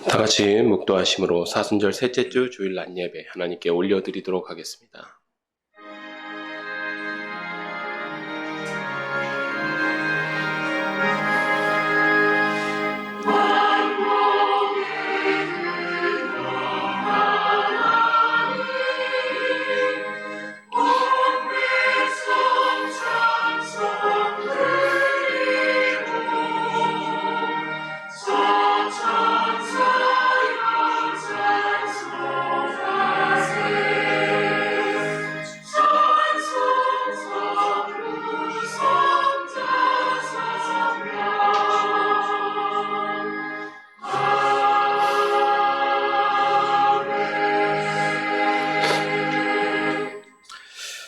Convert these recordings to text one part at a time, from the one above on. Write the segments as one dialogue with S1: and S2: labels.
S1: 다 같이 묵도하심으로 사순절 셋째 주 주일 낮 예배 하나님께 올려드리도록 하겠습니다.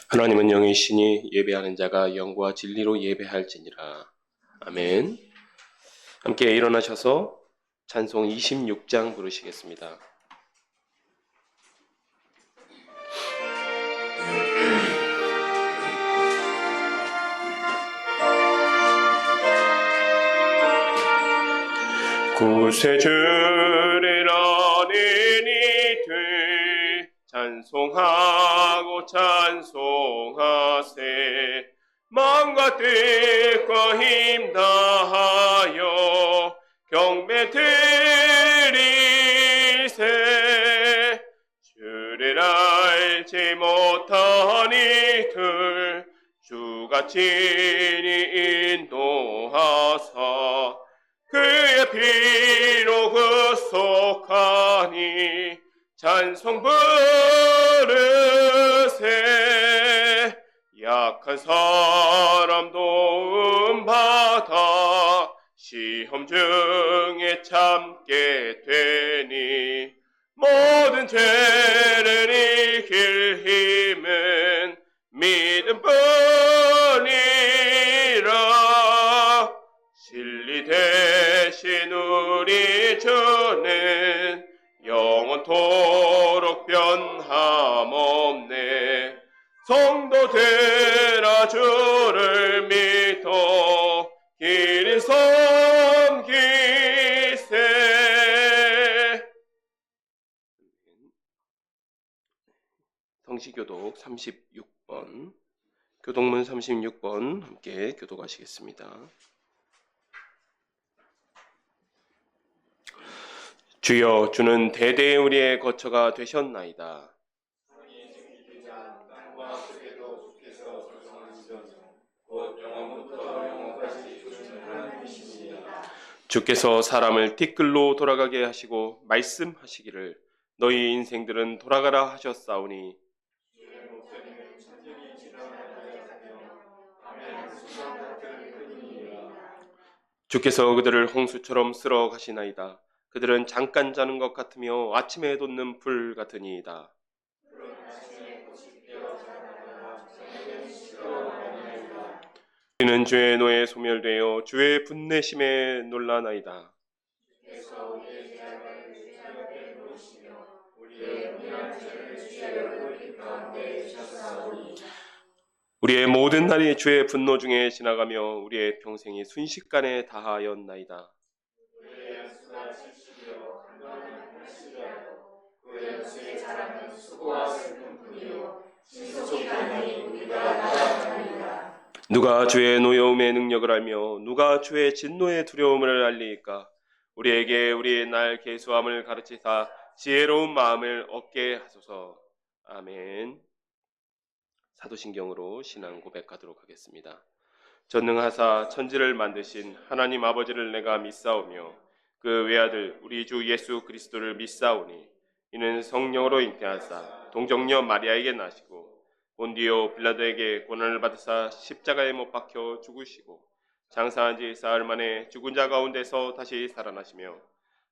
S1: 하나님은 영이시니 예배하는 자가 영과 진리로 예배할지니라. 아멘. 함께 일어나셔서 찬송 26장 부르시겠습니다. 구세주를 아는 이들 찬송하고 찬송하세. 마음과 뜻과 힘 다하여 경배 드리세. 주를 알지 못한 이들 주가 친히 인도하사 그의 피로 구속하니 찬송 부르세. 약한 사람 도움받아 시험 중에 참게 되니 모든 죄를 이길 힘은 믿음뿐이라. 진리 대신 우리 주는 영원토록 변함없네. 성도들아 주를 믿어 길이 섬기세. 성시교독 36번, 교독문 36번 함께 교독하시겠습니다. 주여, 주는 대대 우리의 거처가 되셨나이다. 주께서 사람을 티끌로 돌아가게 하시고 말씀하시기를 너희 인생들은 돌아가라 하셨사오니 주께서 그들을 홍수처럼 쓸어 가시나이다. 그들은 잠깐 자는 것 같으며 아침에 돋는 불 같으니이다. 우리는 주의 노에 소멸되어 주의 분내심에 놀라나이다. 우리의 모든 날이 주의 분노 중에 지나가며 우리의 평생이 순식간에 다하였나이다. 누가 주의 노여움의 능력을 알며 누가 주의 진노의 두려움을 알리이까. 우리에게 우리의 날 계수함을 가르치사 지혜로운 마음을 얻게 하소서. 아멘. 사도신경으로 신앙 고백하도록 하겠습니다. 전능하사 천지를 만드신 하나님 아버지를 내가 믿사오며 그 외아들 우리 주 예수 그리스도를 믿사오니 이는 성령으로 잉태하사 동정녀 마리아에게 나시고 본디오 빌라도에게 고난을 받으사 십자가에 못 박혀 죽으시고 장사한 지 사흘 만에 죽은 자 가운데서 다시 살아나시며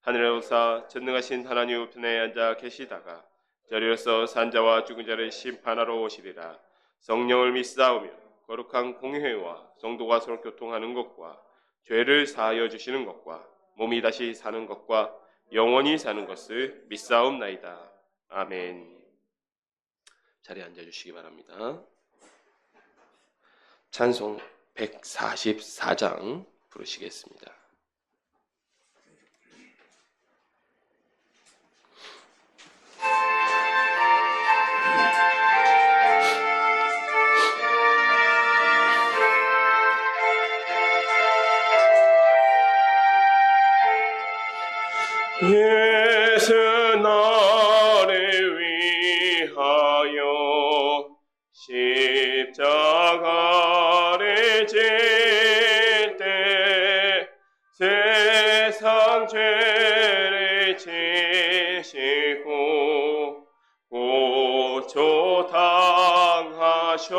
S1: 하늘에 오사 전능하신 하나님 우편에 앉아 계시다가 저리로서 산자와 죽은 자를 심판하러 오시리라. 성령을 믿사오며 거룩한 공회와 성도가 서로 교통하는 것과 죄를 사하여 주시는 것과 몸이 다시 사는 것과 영원히 사는 것을 믿사옵나이다. 아멘. 자리에 앉아주시기 바랍니다. 찬송 144장 부르시겠습니다. 예수 나를 위하여 십자가를 질 때 세상 죄를 지시고 고초 당하셨네.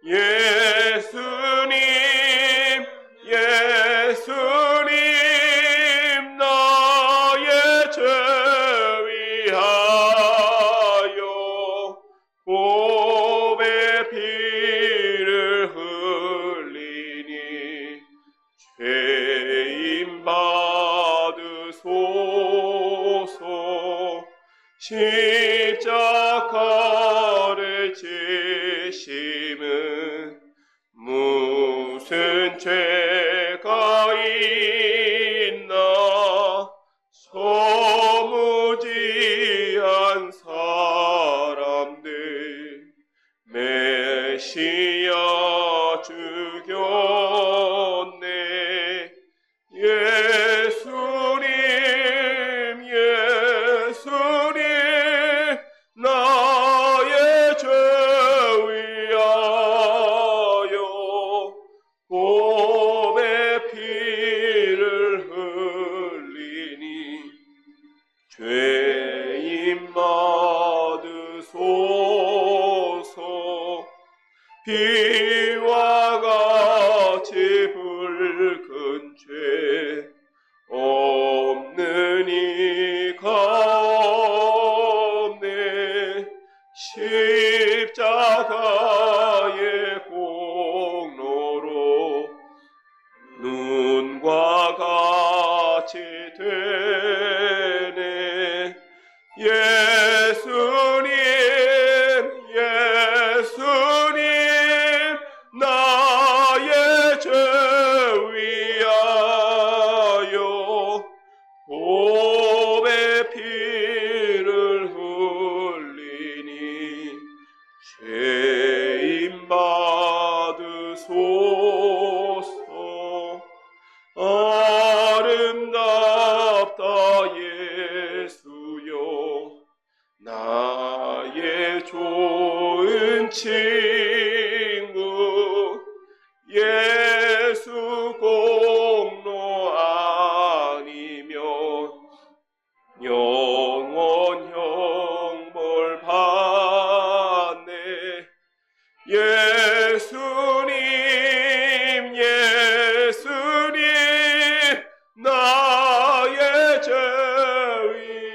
S1: 예수님 나의 죄 위하여 곱의 피를 흘리니 죄인 받으소서. 십자가를 지심은 무슨 죄가 있나. 소무지한 사람들 메시아 죽였네. 예수님 나의 죄 위하여 곱의 피를 흘리니 죄인 받으소서. 비와 같이 붉은 죄 없는 이가 없네. 십자가의 공로로 눈과 같이 되네. 예수님 나의 죄 위하여 곱의 피를 흘리니 죄인 받으소서. 아름답다 예수여 나의 좋은 친구. 예수 공로 아니면 영원 형벌 받네. 예수님 나의 죄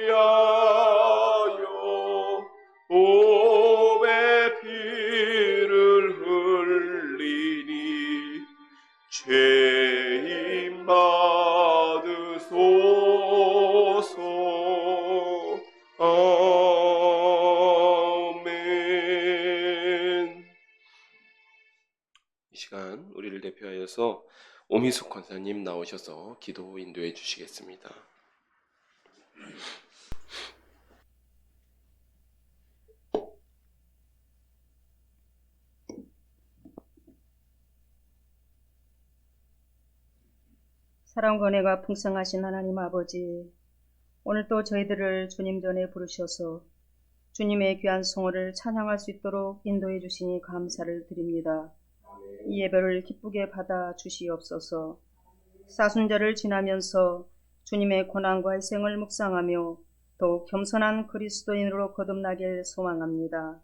S1: 위하여 곱의 피를 흘리니 죄인 받으소서. 아멘. 이 시간 우리를 대표하여서 오미숙 권사님 나오셔서 기도 인도해 주시겠습니다.
S2: 사랑과 은혜가 풍성하신 하나님 아버지, 오늘 또 저희들을 주님 전에 부르셔서 주님의 귀한 성호를 찬양할 수 있도록 인도해 주시니 감사를 드립니다. 이 예배를 기쁘게 받아 주시옵소서. 사순절을 지나면서 주님의 고난과 희생을 묵상하며 더욱 겸손한 그리스도인으로 거듭나길 소망합니다.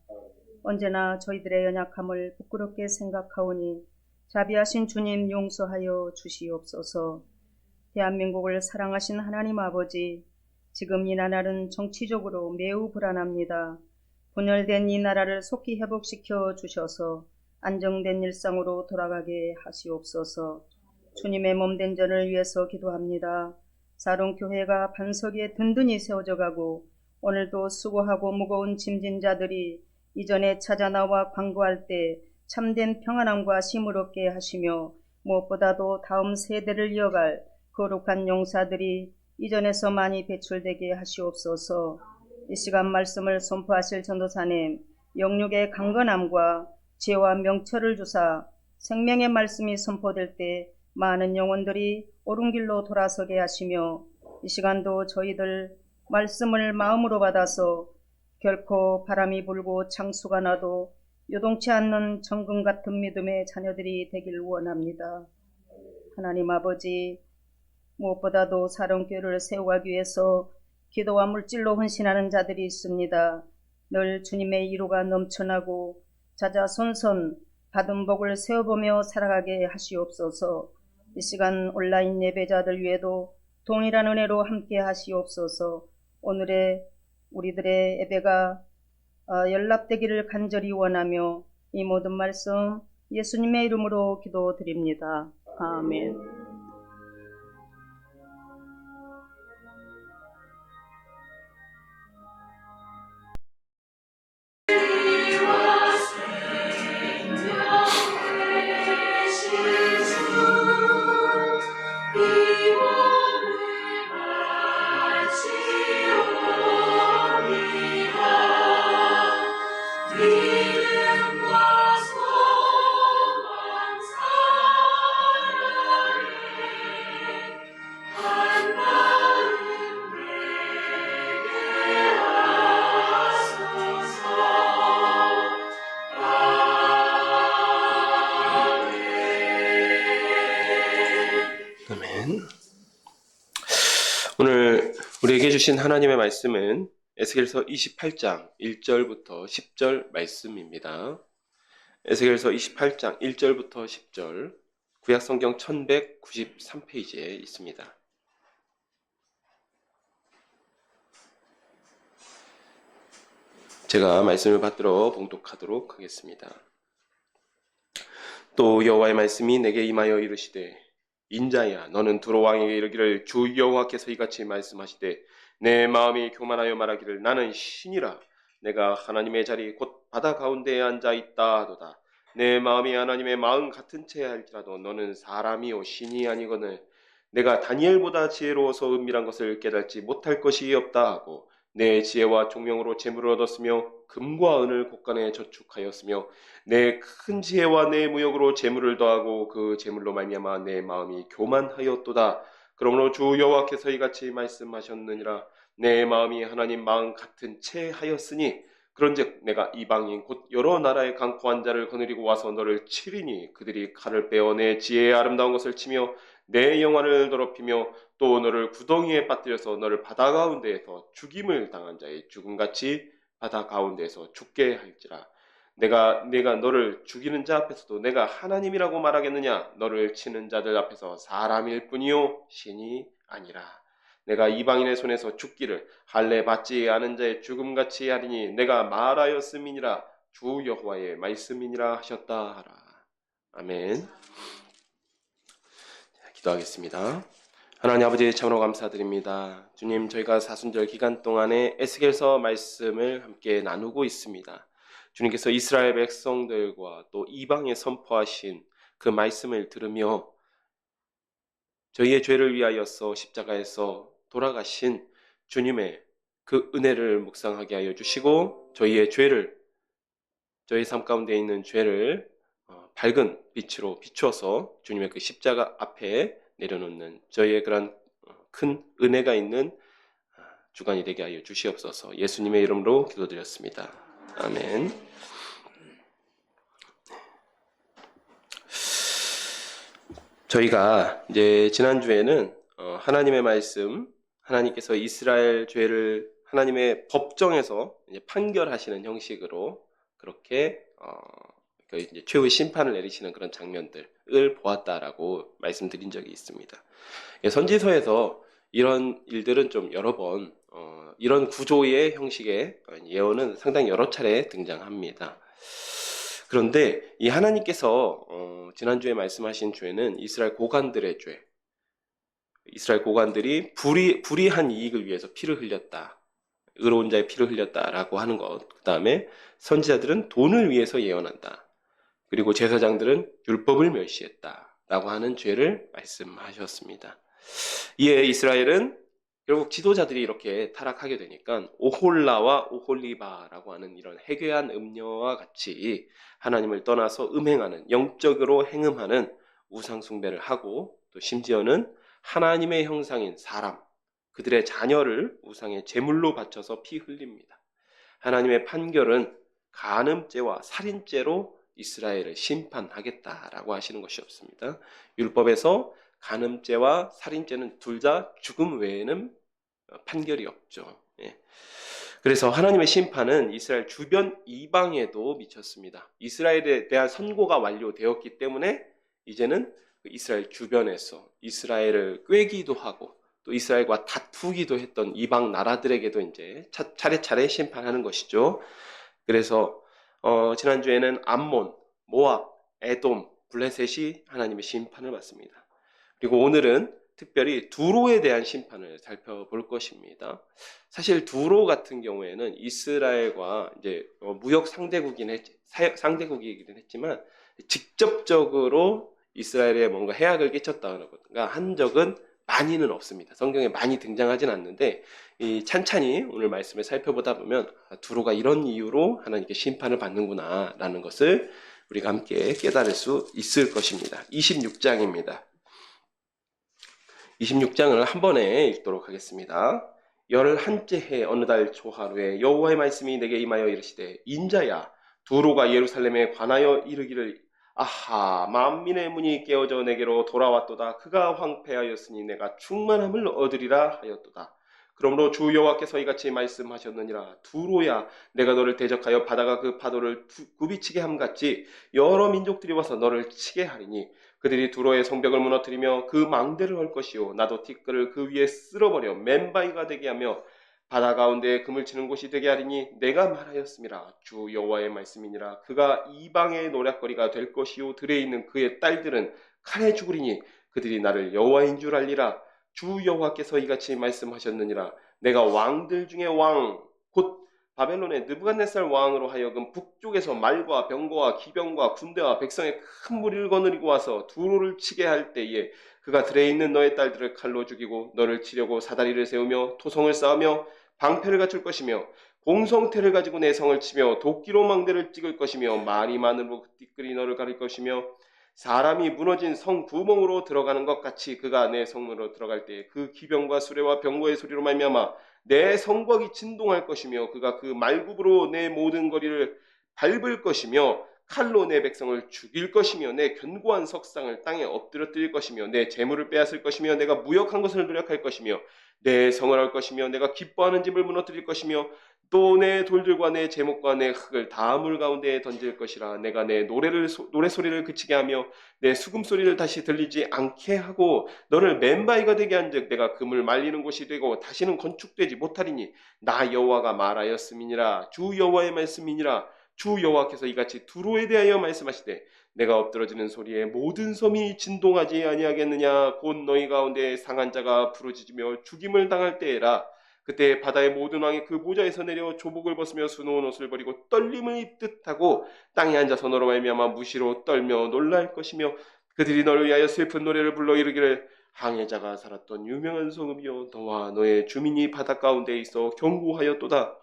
S2: 언제나 저희들의 연약함을 부끄럽게 생각하오니 자비하신 주님 용서하여 주시옵소서. 대한민국을 사랑하신 하나님 아버지, 지금 이 나라는 정치적으로 매우 불안합니다. 분열된 이 나라를 속히 회복시켜 주셔서 안정된 일상으로 돌아가게 하시옵소서. 주님의 몸된 전을 위해서 기도합니다. 사롱교회가 반석 위에 든든히 세워져 가고 오늘도 수고하고 무거운 짐진 자들이 이전에 찾아 나와 광고할 때 참된 평안함과 힘을 얻게 하시며 무엇보다도 다음 세대를 이어갈 거룩한 용사들이 이전에서 많이 배출되게 하시옵소서. 이 시간 말씀을 선포하실 전도사님, 영육의 강건함과 지혜와 명철을 주사 생명의 말씀이 선포될 때 많은 영혼들이 옳은 길로 돌아서게 하시며 이 시간도 저희들 말씀을 마음으로 받아서 결코 바람이 불고 창수가 나도 요동치 않는 정금 같은 믿음의 자녀들이 되길 원합니다. 하나님 아버지, 무엇보다도 사랑교회를 세워가기 위해서 기도와 물질로 헌신하는 자들이 있습니다. 늘 주님의 이루가 넘쳐나고 자자손손 받은 복을 세워보며 살아가게 하시옵소서. 이 시간 온라인 예배자들 위에도 동일한 은혜로 함께 하시옵소서. 오늘의 우리들의 예배가 연락되기를 간절히 원하며 이 모든 말씀 예수님의 이름으로 기도드립니다. 아멘.
S1: 아멘. 오늘 우리에게 주신 하나님의 말씀은 에스겔서 28장 1절부터 10절 말씀입니다. 에스겔서 28장 1절부터 10절, 구약성경 1193페이지에 있습니다. 제가 말씀을 받들어 봉독하도록 하겠습니다. 또 여호와의 말씀이 내게 임하여 이르시되, 인자야, 너는 두로 왕에게 이르기를, 주 여호와께서 이같이 말씀하시되, 내 마음이 교만하여 말하기를 나는 신이라. 내가 하나님의 자리 곧 바다 가운데에 앉아 있다 하도다. 내 마음이 하나님의 마음 같은 채 할지라도 너는 사람이요 신이 아니거늘. 내가 다니엘보다 지혜로워서 은밀한 것을 깨닫지 못할 것이 없다 하고, 내 지혜와 총명으로 재물을 얻었으며 금과 은을 곳간에 저축하였으며 내 큰 지혜와 내 무역으로 재물을 더하고 그 재물로 말미암아 내 마음이 교만하였도다. 그러므로 주 여호와께서 이같이 말씀하셨느니라. 내 마음이 하나님 마음 같은 채 하였으니 그런즉 내가 이방인 곧 여러 나라의 강포한 자를 거느리고 와서 너를 치리니 그들이 칼을 빼어 내 지혜의 아름다운 것을 치며 내 영화를 더럽히며 또 너를 구덩이에 빠뜨려서 너를 바다 가운데에서 죽임을 당한 자의 죽음같이 바다 가운데에서 죽게 할지라. 내가 너를 죽이는 자 앞에서도 내가 하나님이라고 말하겠느냐? 너를 치는 자들 앞에서 사람일 뿐이요 신이 아니라. 내가 이방인의 손에서 죽기를 할례 받지 않은 자의 죽음같이 하리니 내가 말하였음이니라. 주 여호와의 말씀이니라 하셨다 하라. 아멘. 기도하겠습니다. 하나님 아버지, 참으로 감사드립니다. 주님, 저희가 사순절 기간 동안에 에스겔서 말씀을 함께 나누고 있습니다. 주님께서 이스라엘 백성들과 또 이방에 선포하신 그 말씀을 들으며 저희의 죄를 위하여서 십자가에서 돌아가신 주님의 그 은혜를 묵상하게 하여 주시고, 저희의 죄를, 저희 삶 가운데 있는 죄를 밝은 빛으로 비추어서 주님의 그 십자가 앞에 내려놓는 저희의 그런 큰 은혜가 있는 주간이 되게 하여 주시옵소서. 예수님의 이름으로 기도드렸습니다. 아멘. 저희가 이제 지난주에는 하나님의 말씀, 하나님께서 이스라엘 죄를 하나님의 법정에서 이제 판결하시는 형식으로 그렇게 이제 최후의 심판을 내리시는 그런 장면들을 보았다라고 말씀드린 적이 있습니다. 선지서에서 이런 일들은 좀 여러 번 이런 구조의 형식의 예언은 상당히 여러 차례 등장합니다. 그런데 이 하나님께서 지난주에 말씀하신 죄는 이스라엘 고관들의 죄, 이스라엘 고관들이 불의한 이익을 위해서 피를 흘렸다, 의로운 자의 피를 흘렸다라고 하는 것, 그 다음에 선지자들은 돈을 위해서 예언한다, 그리고 제사장들은 율법을 멸시했다라고 하는 죄를 말씀하셨습니다. 이에 이스라엘은 결국 지도자들이 이렇게 타락하게 되니까 오홀라와 오홀리바라고 하는 이런 해괴한 음녀와 같이 하나님을 떠나서 음행하는, 영적으로 행음하는 우상 숭배를 하고, 또 심지어는 하나님의 형상인 사람, 그들의 자녀를 우상의 제물로 바쳐서 피 흘립니다. 하나님의 판결은 간음죄와 살인죄로 이스라엘을 심판하겠다라고 하시는 것이 없습니다. 율법에서 간음죄와 살인죄는 둘 다 죽음 외에는 판결이 없죠. 예. 그래서 하나님의 심판은 이스라엘 주변 이방에도 미쳤습니다. 이스라엘에 대한 선고가 완료되었기 때문에 이제는 이스라엘 주변에서 이스라엘을 꾀기도 하고 또 이스라엘과 다투기도 했던 이방 나라들에게도 이제 차례차례 심판하는 것이죠. 그래서 지난주에는 암몬, 모압, 에돔, 블레셋이 하나님의 심판을 받습니다. 그리고 오늘은 특별히 두로에 대한 심판을 살펴볼 것입니다. 사실 두로 같은 경우에는 이스라엘과 이제 무역 상대국이긴 했지만 직접적으로 이스라엘에 뭔가 해악을 끼쳤다거나 한 적은 많이는 없습니다. 성경에 많이 등장하진 않는데 찬찬히 오늘 말씀을 살펴보다 보면 두로가 이런 이유로 하나님께 심판을 받는구나 라는 것을 우리가 함께 깨달을 수 있을 것입니다. 26장입니다. 26장을 한 번에 읽도록 하겠습니다. 11째 해 어느 달 초하루에 여호와의 말씀이 내게 임하여 이르시되 인자야 두로가 예루살렘에 관하여 이르기를 아하 만민의 문이 깨어져 내게로 돌아왔도다. 그가 황폐하였으니 내가 충만함을 얻으리라 하였도다. 그러므로 주 여호와께서 이같이 말씀하셨느니라. 두로야 내가 너를 대적하여 바다가 그 파도를 굽이치게 함같이 여러 민족들이 와서 너를 치게 하리니 그들이 두로의 성벽을 무너뜨리며 그 망대를 헐 것이요 나도 티끌을 그 위에 쓸어버려 맨바위가 되게 하며 바다 가운데 그물 치는 곳이 되게 하리니 내가 말하였음이라. 주 여호와의 말씀이니라. 그가 이방의 노략거리가 될 것이요 들에 있는 그의 딸들은 칼에 죽으리니 그들이 나를 여호와인 줄 알리라. 주 여호와께서 이같이 말씀하셨느니라. 내가 왕들 중에 왕 곧 바벨론의 느부갓네살 왕으로 하여금 북쪽에서 말과 병거와 기병과 군대와 백성의 큰 무리를 거느리고 와서 두로를 치게 할 때에 그가 들에 있는 너의 딸들을 칼로 죽이고 너를 치려고 사다리를 세우며 토성을 쌓으며 방패를 갖출 것이며 공성태를 가지고 내 성을 치며 도끼로 망대를 찍을 것이며 말이 많으로 띠끌이 너를 가릴 것이며 사람이 무너진 성 구멍으로 들어가는 것 같이 그가 내 성으로 들어갈 때 그 기병과 수레와 병거의 소리로 말미암아 내 성곽이 진동할 것이며 그가 그 말굽으로 내 모든 거리를 밟을 것이며 칼로 내 백성을 죽일 것이며 내 견고한 석상을 땅에 엎드러뜨릴 것이며 내 재물을 빼앗을 것이며 내가 무역한 것을 노력할 것이며 내 성을 할 것이며 내가 기뻐하는 집을 무너뜨릴 것이며 또 내 돌들과 내 제목과 내 흙을 다 물 가운데에 던질 것이라. 내가 내 노래소리를 그치게 하며 내 수금소리를 다시 들리지 않게 하고 너를 맨바위가 되게 한즉 내가 금을 말리는 곳이 되고 다시는 건축되지 못하리니 나 여호와가 말하였음이니라. 주 여호와의 말씀이니라. 주 여호와께서 이같이 두로에 대하여 말씀하시되 내가 엎드러지는 소리에 모든 섬이 진동하지 아니하겠느냐. 곧 너희 가운데 상한 자가 부르짖으며 죽임을 당할 때에라. 그때 바다의 모든 왕이 그 모자에서 내려 조복을 벗으며 수놓은 옷을 버리고 떨림을 입듯 하고 땅에 앉아서 너로 말미암아 무시로 떨며 놀랄 것이며 그들이 너를 위하여 슬픈 노래를 불러 이르기를 항해자가 살았던 유명한 성읍이여 너와 너의 주민이 바다 가운데 있어 견고하였도다.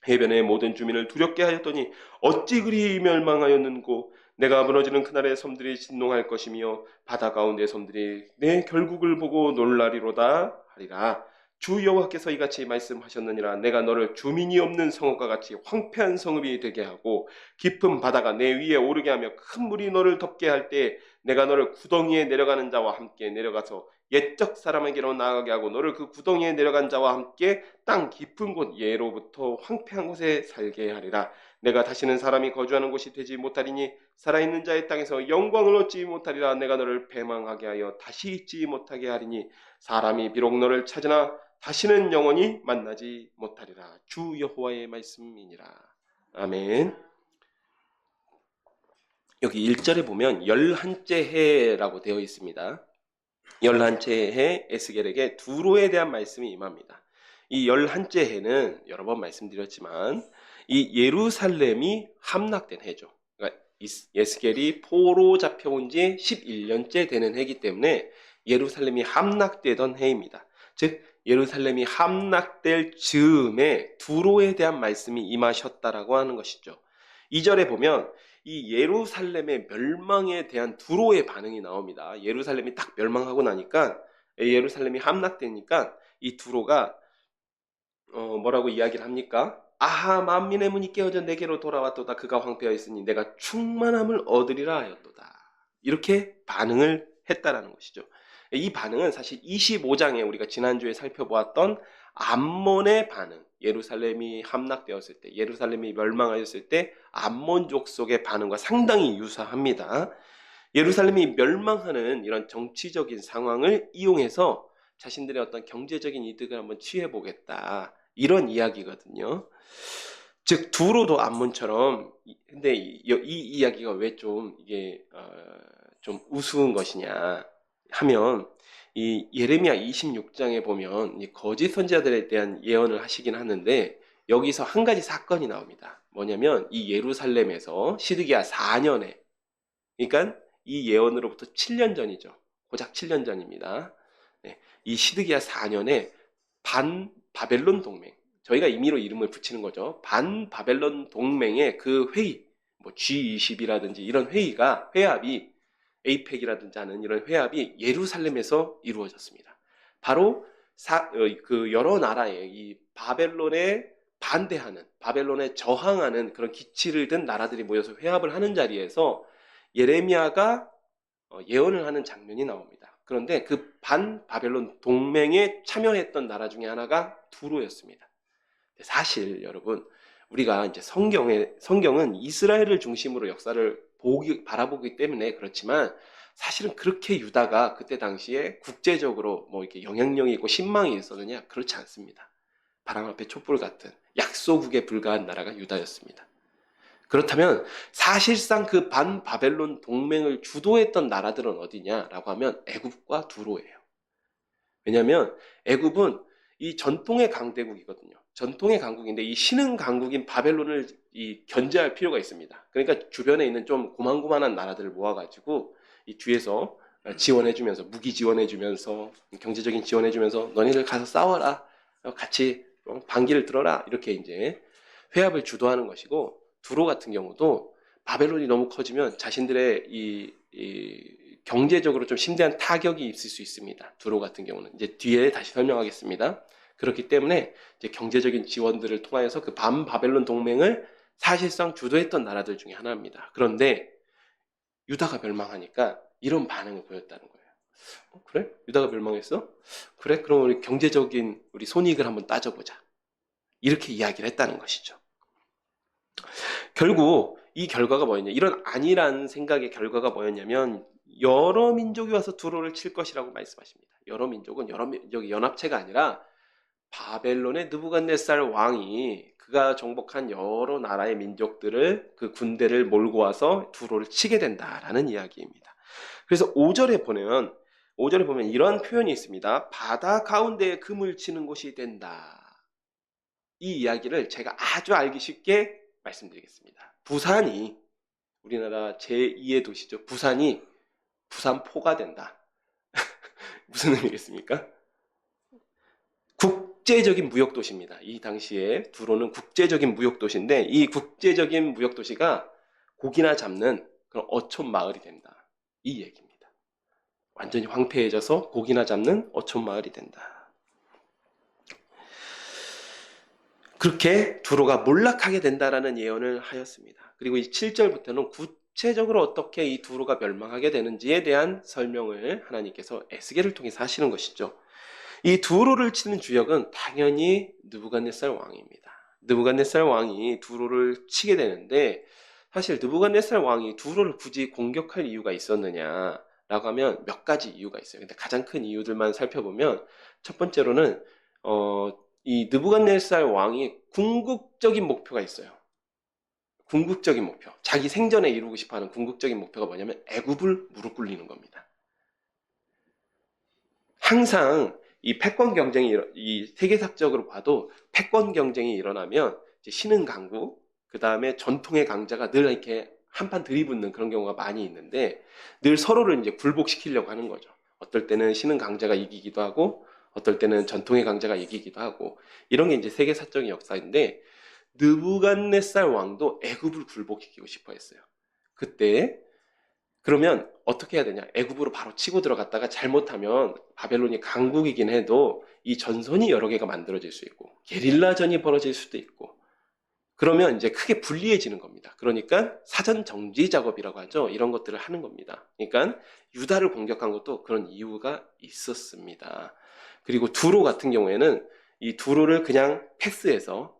S1: 해변의 모든 주민을 두렵게 하였더니 어찌 그리 멸망하였는고. 내가 무너지는 그날의 섬들이 진동할 것이며 바다 가운데 섬들이 내 결국을 보고 놀라리로다 하리라. 주 여호와께서 이같이 말씀하셨느니라. 내가 너를 주민이 없는 성읍과 같이 황폐한 성읍이 되게 하고 깊은 바다가 내 위에 오르게 하며 큰 물이 너를 덮게 할 때 내가 너를 구덩이에 내려가는 자와 함께 내려가서 옛적 사람에게로 나아가게 하고 너를 그 구덩이에 내려간 자와 함께 땅 깊은 곳 예로부터 황폐한 곳에 살게 하리라. 내가 다시는 사람이 거주하는 곳이 되지 못하리니 살아있는 자의 땅에서 영광을 얻지 못하리라. 내가 너를 배망하게 하여 다시 있지 못하게 하리니 사람이 비록 너를 찾으나 다시는 영원히 만나지 못하리라. 주 여호와의 말씀이니라. 아멘. 여기 1절에 보면 11째 해라고 되어 있습니다. 11째 해 에스겔에게 두로에 대한 말씀이 임합니다. 이 11째 해는 여러 번 말씀드렸지만 이 예루살렘이 함락된 해죠. 그러니까 에스겔이 포로 잡혀온 지 11년째 되는 해이기 때문에 예루살렘이 함락되던 해입니다. 즉 예루살렘이 함락될 즈음에 두로에 대한 말씀이 임하셨다라고 하는 것이죠. 2절에 보면 이 예루살렘의 멸망에 대한 두로의 반응이 나옵니다. 예루살렘이 딱 멸망하고 나니까 예루살렘이 함락되니까 이 두로가 뭐라고 이야기를 합니까? 아하, 만민의 문이 깨어져 내게로 돌아왔도다. 그가 황폐하여 있으니 내가 충만함을 얻으리라 하였도다. 이렇게 반응을 했다라는 것이죠. 이 반응은 사실 25장에 우리가 지난주에 살펴보았던 암몬의 반응, 예루살렘이 함락되었을 때, 예루살렘이 멸망하였을 때 암몬 족속의 반응과 상당히 유사합니다. 예루살렘이 멸망하는 이런 정치적인 상황을 이용해서 자신들의 어떤 경제적인 이득을 한번 취해보겠다, 이런 이야기거든요. 즉 두로도 암몬처럼. 근데 이 이야기가 왜 좀 이게 좀 우스운 것이냐 하면, 이 예레미야 26장에 보면 이 거짓 선지자들에 대한 예언을 하시긴 하는데 여기서 한 가지 사건이 나옵니다. 뭐냐면 이 예루살렘에서 시드기야 4년에, 그러니까 이 예언으로부터 7년 전이죠. 고작 7년 전입니다. 네, 이 시드기야 4년에 반 바벨론 동맹, 저희가 임의로 이름을 붙이는 거죠. 반 바벨론 동맹의 그 회의, 뭐 G20이라든지 이런 회합이, 에이펙이라든지 하는 이런 회합이 예루살렘에서 이루어졌습니다. 바로 그 여러 나라의 이 바벨론에 반대하는, 바벨론에 저항하는 그런 기치를 든 나라들이 모여서 회합을 하는 자리에서 예레미야가 예언을 하는 장면이 나옵니다. 그런데 그 반 바벨론 동맹에 참여했던 나라 중에 하나가 두로였습니다. 사실 여러분, 우리가 이제 성경은 이스라엘을 중심으로 역사를 바라보기 때문에 그렇지만, 사실은 그렇게 유다가 그때 당시에 국제적으로 뭐 이렇게 영향력이 있고 신망이 있었느냐? 그렇지 않습니다. 바람 앞에 촛불 같은 약소국에 불과한 나라가 유다였습니다. 그렇다면 사실상 그 반 바벨론 동맹을 주도했던 나라들은 어디냐라고 하면 애굽과 두로예요. 왜냐하면 애굽은 이 전통의 강대국이거든요. 전통의 강국인데 이 신흥 강국인 바벨론을 견제할 필요가 있습니다. 그러니까 주변에 있는 좀 고만고만한 나라들을 모아가지고 이 뒤에서 지원해주면서, 무기 지원해주면서, 경제적인 지원해주면서 너희들 가서 싸워라, 같이 반기를 들어라, 이렇게 이제 회합을 주도하는 것이고, 두로 같은 경우도 바벨론이 너무 커지면 자신들의 이 경제적으로 좀 심대한 타격이 있을 수 있습니다. 두로 같은 경우는 이제 뒤에 다시 설명하겠습니다. 그렇기 때문에 이제 경제적인 지원들을 통하여서 그 반 바벨론 동맹을 사실상 주도했던 나라들 중에 하나입니다. 그런데 유다가 멸망하니까 이런 반응을 보였다는 거예요. 그래? 유다가 멸망했어? 그래? 그럼 우리 경제적인 우리 손익을 한번 따져보자. 이렇게 이야기를 했다는 것이죠. 결국 이 결과가 뭐였냐? 이런 안일한 생각의 결과가 뭐였냐면, 여러 민족이 와서 두로를 칠 것이라고 말씀하십니다. 여러 민족은 여러 민족의 연합체가 아니라 바벨론의 느부갓네살 왕이 그가 정복한 여러 나라의 민족들을, 그 군대를 몰고 와서 두로를 치게 된다라는 이야기입니다. 그래서 5절에 보면 이런 표현이 있습니다. 바다 가운데에 금을 치는 곳이 된다. 이 이야기를 제가 아주 알기 쉽게 말씀드리겠습니다. 부산이, 우리나라 제2의 도시죠. 부산이 부산포가 된다. 무슨 의미겠습니까? 국제적인 무역도시입니다. 이 당시에 두로는 국제적인 무역도시인데, 이 국제적인 무역도시가 고기나 잡는 그런 어촌 마을이 된다. 이 얘기입니다. 완전히 황폐해져서 고기나 잡는 어촌 마을이 된다. 그렇게 두로가 몰락하게 된다라는 예언을 하였습니다. 그리고 이 7절부터는 구체적으로 어떻게 이 두로가 멸망하게 되는지에 대한 설명을 하나님께서 에스겔을 통해서 하시는 것이죠. 이 두로를 치는 주역은 당연히 느부갓네살 왕입니다. 느부갓네살 왕이 두로를 치게 되는데, 사실 느부갓네살 왕이 두로를 굳이 공격할 이유가 있었느냐라고 하면 몇 가지 이유가 있어요. 근데 가장 큰 이유들만 살펴보면, 첫 번째로는 이 느부갓네살 왕이 궁극적인 목표가 있어요. 궁극적인 목표. 자기 생전에 이루고 싶어하는 궁극적인 목표가 뭐냐면 애굽을 무릎 꿇리는 겁니다. 항상 이 패권 경쟁이, 이 세계사적으로 봐도 패권 경쟁이 일어나면 이제 신흥 강국, 그 다음에 전통의 강자가 늘 이렇게 한판 들이붙는 그런 경우가 많이 있는데, 늘 서로를 이제 굴복시키려고 하는 거죠. 어떨 때는 신흥 강자가 이기기도 하고, 어떨 때는 전통의 강자가 이기기도 하고, 이런 게 이제 세계사적인 역사인데, 느부갓네살 왕도 애굽을 굴복시키고 싶어 했어요. 그때 그러면 어떻게 해야 되냐? 애굽으로 바로 치고 들어갔다가 잘못하면 바벨론이 강국이긴 해도 이 전선이 여러 개가 만들어질 수 있고 게릴라전이 벌어질 수도 있고 그러면 이제 크게 불리해지는 겁니다. 그러니까 사전 정지 작업이라고 하죠. 이런 것들을 하는 겁니다. 그러니까 유다를 공격한 것도 그런 이유가 있었습니다. 그리고 두로 같은 경우에는 이 두로를 그냥 패스해서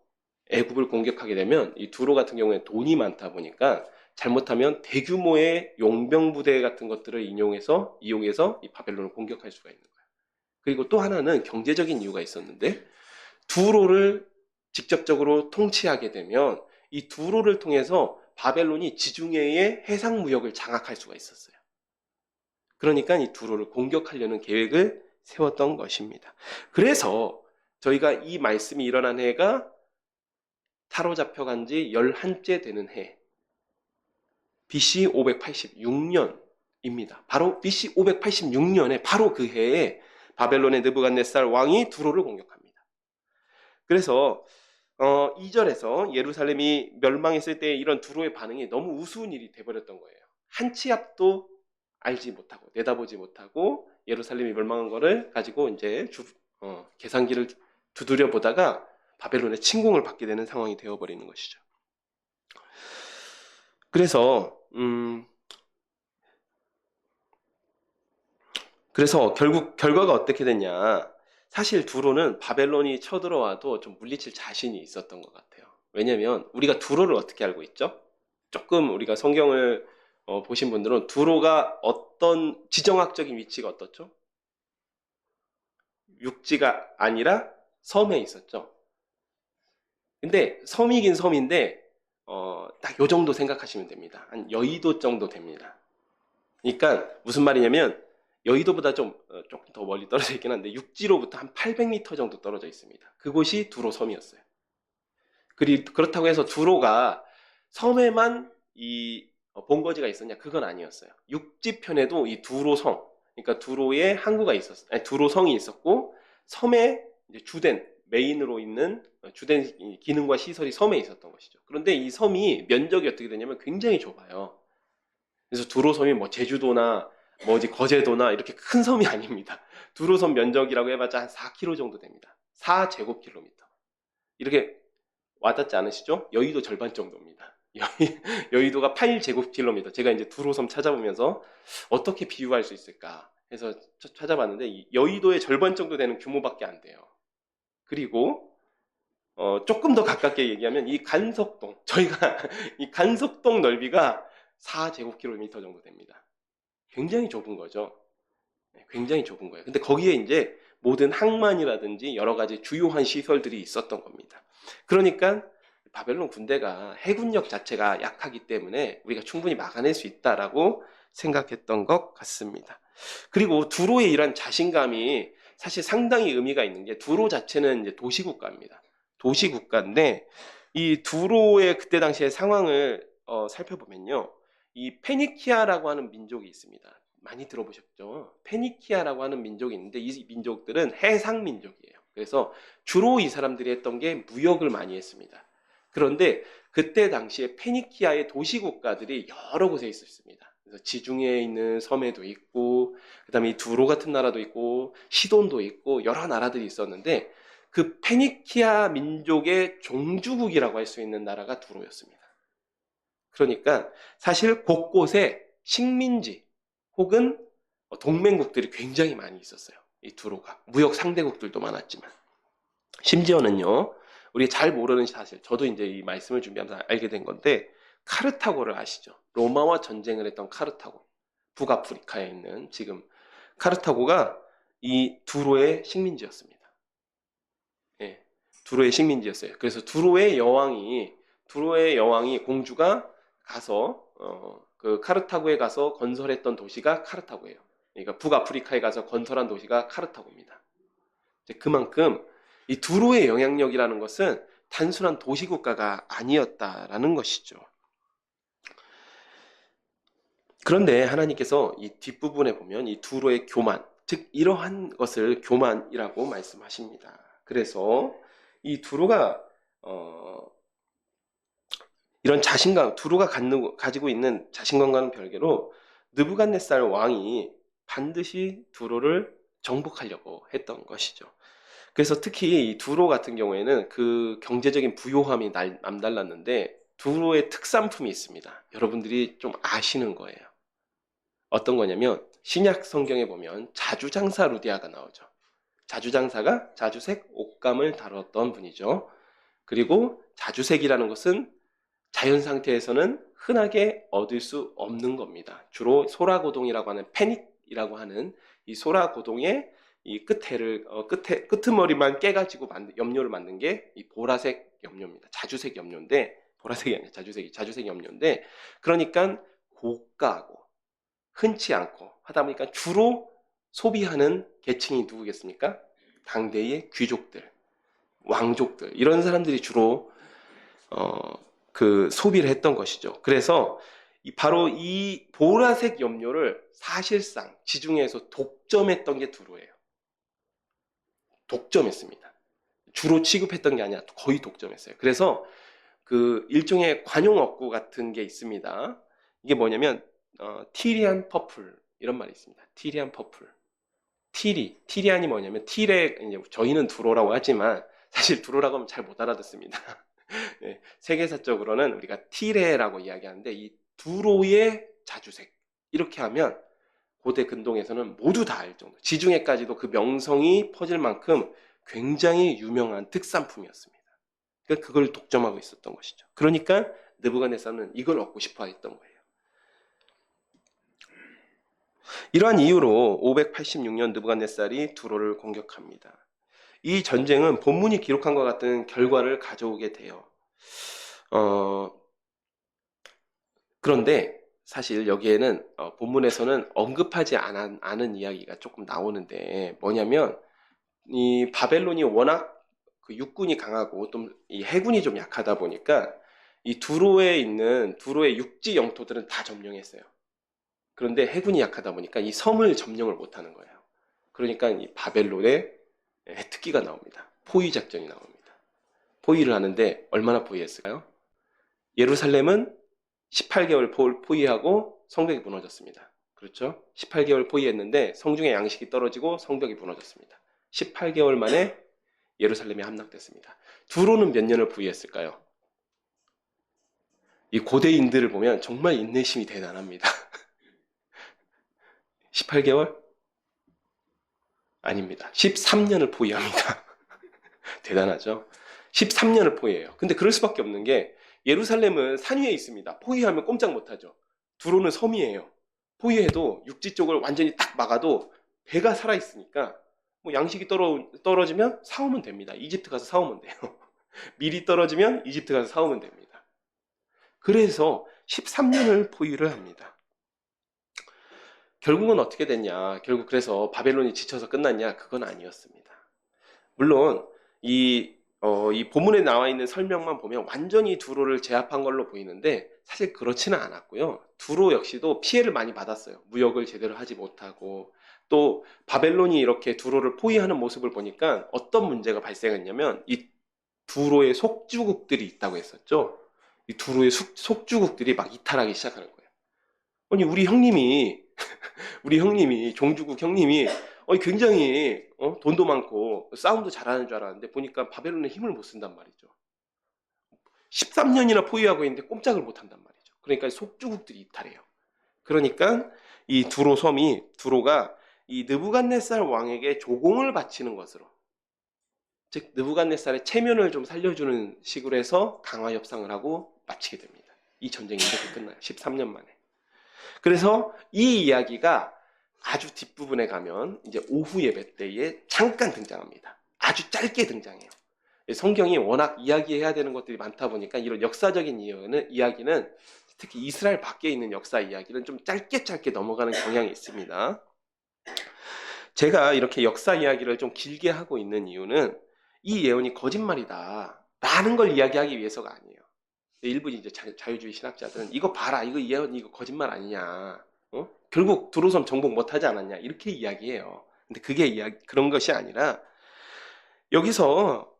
S1: 애굽을 공격하게 되면 이 두로 같은 경우에는 돈이 많다 보니까 잘못하면 대규모의 용병 부대 같은 것들을 이용해서 이 바벨론을 공격할 수가 있는 거예요. 그리고 또 하나는 경제적인 이유가 있었는데 두로를 직접적으로 통치하게 되면 이 두로를 통해서 바벨론이 지중해의 해상 무역을 장악할 수가 있었어요. 그러니까 이 두로를 공격하려는 계획을 세웠던 것입니다. 그래서 저희가 이 말씀이 일어난 해가 타로 잡혀간 지 11째 되는 해, BC 586년입니다. 바로 BC 586년에 바로 그 해에 바벨론의 느부갓네살 왕이 두로를 공격합니다. 그래서 2절에서 예루살렘이 멸망했을 때 이런 두로의 반응이 너무 우스운 일이 돼버렸던 거예요. 한 치 앞도 알지 못하고 내다보지 못하고 예루살렘이 멸망한 거를 가지고 이제 계산기를 두드려 보다가 바벨론의 침공을 받게 되는 상황이 되어버리는 것이죠. 그래서 결국 결과가 어떻게 됐냐? 사실 두로는 바벨론이 쳐들어와도 좀 물리칠 자신이 있었던 것 같아요. 왜냐면 우리가 두로를 어떻게 알고 있죠? 조금 우리가 성경을 보신 분들은 두로가 어떤 지정학적인 위치가 어떻죠? 육지가 아니라 섬에 있었죠. 근데 섬이긴 섬인데 딱 요 정도 생각하시면 됩니다. 한 여의도 정도 됩니다. 그러니까 무슨 말이냐면 여의도보다 조금 더 멀리 떨어져 있긴 한데 육지로부터 한 800m 정도 떨어져 있습니다. 그곳이 두로 섬이었어요. 그렇다고 해서 두로가 섬에만 이 본거지가 있었냐? 그건 아니었어요. 육지편에도 이 두로성, 그러니까 두로에 항구가 있었어요. 아니, 두로성이 있었고 섬에 이제 주된 메인으로 있는 주된 기능과 시설이 섬에 있었던 것이죠. 그런데 이 섬이 면적이 어떻게 되냐면 굉장히 좁아요. 그래서 두로섬이 뭐 제주도나 뭐 어디 거제도나 이렇게 큰 섬이 아닙니다. 두로섬 면적이라고 해봤자 한 4km 정도 됩니다. 4제곱킬로미터. 이렇게 와닿지 않으시죠? 여의도 절반 정도입니다. 여의도가 8제곱킬로미터. 제가 이제 두로섬 찾아보면서 어떻게 비유할 수 있을까 해서 찾아봤는데 여의도의 절반 정도 되는 규모밖에 안 돼요. 그리고 조금 더 가깝게 얘기하면 이 간석동, 저희가 이 간석동 넓이가 4제곱킬로미터 정도 됩니다. 굉장히 좁은 거죠. 굉장히 좁은 거예요. 근데 거기에 이제 모든 항만이라든지 여러 가지 주요한 시설들이 있었던 겁니다. 그러니까 바벨론 군대가 해군력 자체가 약하기 때문에 우리가 충분히 막아낼 수 있다라고 생각했던 것 같습니다. 그리고 두로의 이런 자신감이 사실 상당히 의미가 있는 게 두로 자체는 이제 도시국가입니다. 도시국가인데 이 두로의 그때 당시의 상황을 살펴보면요. 이 페니키아라고 하는 민족이 있습니다. 많이 들어보셨죠? 페니키아라고 하는 민족이 있는데 이 민족들은 해상 민족이에요. 그래서 주로 이 사람들이 했던 게 무역을 많이 했습니다. 그런데 그때 당시에 페니키아의 도시국가들이 여러 곳에 있었습니다. 그래서 지중해에 있는 섬에도 있고 그다음에 이 두로 같은 나라도 있고 시돈도 있고 여러 나라들이 있었는데 그 페니키아 민족의 종주국이라고 할 수 있는 나라가 두로였습니다. 그러니까 사실 곳곳에 식민지 혹은 동맹국들이 굉장히 많이 있었어요. 이 두로가. 무역 상대국들도 많았지만. 심지어는요, 우리 잘 모르는 사실, 저도 이제 이 말씀을 준비하면서 알게 된 건데, 카르타고를 아시죠? 로마와 전쟁을 했던 카르타고. 북아프리카에 있는 지금 카르타고가 이 두로의 식민지였습니다. 예, 두로의 식민지였어요. 그래서 두로의 여왕이 공주가 가서 그 카르타고에 가서 건설했던 도시가 카르타고예요. 그러니까 북아프리카에 가서 건설한 도시가 카르타고입니다. 그만큼 이 두로의 영향력이라는 것은 단순한 도시국가가 아니었다라는 것이죠. 그런데 하나님께서 이 뒷부분에 보면 이 두로의 교만, 즉 이러한 것을 교만이라고 말씀하십니다. 그래서 이 두로가 이런 자신감, 두로가 가지고 있는 자신감과는 별개로 느부갓네살 왕이 반드시 두로를 정복하려고 했던 것이죠. 그래서 특히 이 두로 같은 경우에는 그 경제적인 부요함이 남달랐는데 두로의 특산품이 있습니다. 여러분들이 좀 아시는 거예요. 어떤 거냐면 신약 성경에 보면 자주장사 루디아가 나오죠. 자주장사가 자주색 옷감을 다뤘던 분이죠. 그리고 자주색이라는 것은 자연 상태에서는 흔하게 얻을 수 없는 겁니다. 주로 소라고동이라고 하는 페닉이라고 하는 이 소라고동의 이 끄트머리만 깨가지고 염료를 만든 게 이 보라색 염료입니다. 자주색 염료인데, 보라색이 아니라 자주색 염료인데, 그러니까 고가하고 흔치 않고 하다 보니까 주로 소비하는 계층이 누구겠습니까? 당대의 귀족들, 왕족들, 이런 사람들이 주로 그 소비를 했던 것이죠. 그래서 바로 이 보라색 염료를 사실상 지중해에서 독점했던 게 두로예요. 독점했습니다. 주로 취급했던 게 아니라 거의 독점했어요. 그래서 그 일종의 관용업구 같은 게 있습니다. 이게 뭐냐면 티리안 퍼플 이런 말이 있습니다. 티리안 퍼플. 티리안이 뭐냐면 이제 저희는 두로라고 하지만 사실 두로라고 하면 잘 못 알아듣습니다. 네, 세계사적으로는 우리가 티레라고 이야기하는데 이 두로의 자주색 이렇게 하면 고대 근동에서는 모두 다 알 정도, 지중해까지도 그 명성이 퍼질 만큼 굉장히 유명한 특산품이었습니다. 그러니까 그걸 독점하고 있었던 것이죠. 그러니까 느부갓네살은 이걸 얻고 싶어 했던 거예요. 이러한 이유로 586년 느부갓네살이 두로를 공격합니다. 이 전쟁은 본문이 기록한 것 같은 결과를 가져오게 돼요. 그런데 사실 여기에는 본문에서는 언급하지 않은 이야기가 조금 나오는데 뭐냐면 이 바벨론이 워낙 그 육군이 강하고 또 이 해군이 좀 약하다 보니까 이 두로에 있는 두로의 육지 영토들은 다 점령했어요. 그런데 해군이 약하다 보니까 이 섬을 점령을 못하는 거예요. 그러니까 이 바벨론의 특기가 나옵니다. 포위 작전이 나옵니다. 포위를 하는데 얼마나 포위했을까요? 예루살렘은 18개월 포위하고 성벽이 무너졌습니다. 그렇죠? 18개월 포위했는데 성중의 양식이 떨어지고 성벽이 무너졌습니다. 18개월 만에 예루살렘이 함락됐습니다. 두로는 몇 년을 포위했을까요? 이 고대인들을 보면 정말 인내심이 대단합니다. 18개월? 아닙니다. 13년을 포위합니다. 대단하죠? 13년을 포위해요. 근데 그럴 수밖에 없는 게 예루살렘은 산 위에 있습니다. 포위하면 꼼짝 못하죠. 두로는 섬이에요. 포위해도 육지 쪽을 완전히 딱 막아도 배가 살아있으니까 뭐 양식이 떨어지면 사오면 됩니다. 이집트 가서 사오면 돼요. 밀이 떨어지면 이집트 가서 사오면 됩니다. 그래서 13년을 포위를 합니다. 결국은 어떻게 됐냐? 결국 그래서 바벨론이 지쳐서 끝났냐? 그건 아니었습니다. 물론 이 본문에 나와 있는 설명만 보면 완전히 두로를 제압한 걸로 보이는데 사실 그렇지는 않았고요. 두로 역시도 피해를 많이 받았어요. 무역을 제대로 하지 못하고 또 바벨론이 이렇게 두로를 포위하는 모습을 보니까 어떤 문제가 발생했냐면 이 두로의 속주국들이 있다고 했었죠. 이 두로의 속주국들이 막 이탈하기 시작하는 거예요. 아니 우리 형님이 종주국 형님이 굉장히 돈도 많고 싸움도 잘하는 줄 알았는데 보니까 바벨론의 힘을 못 쓴단 말이죠. 13년이나 포위하고 있는데 꼼짝을 못 한단 말이죠. 그러니까 속주국들이 이탈해요. 그러니까 이 두로가 이 느부갓네살 왕에게 조공을 바치는 것으로, 즉 느부갓네살의 체면을 좀 살려주는 식으로 해서 강화 협상을 하고 마치게 됩니다. 이 전쟁이 이렇게 끝나요. 13년 만에. 그래서 이 이야기가 아주 뒷부분에 가면 이제 오후 예배 때에 잠깐 등장합니다. 아주 짧게 등장해요. 성경이 워낙 이야기해야 되는 것들이 많다 보니까 이런 역사적인 이야기는 특히 이스라엘 밖에 있는 역사 이야기는 좀 짧게 넘어가는 경향이 있습니다. 제가 이렇게 역사 이야기를 좀 길게 하고 있는 이유는 이 예언이 거짓말이다 라는 걸 이야기하기 위해서가 아니에요. 일부 이제 자유주의 신학자들은 이거 봐라, 이거 예언, 이거 거짓말 아니냐, 결국 두로섬 정복 못하지 않았냐 이렇게 이야기해요. 근데 그게 그런 것이 아니라 여기서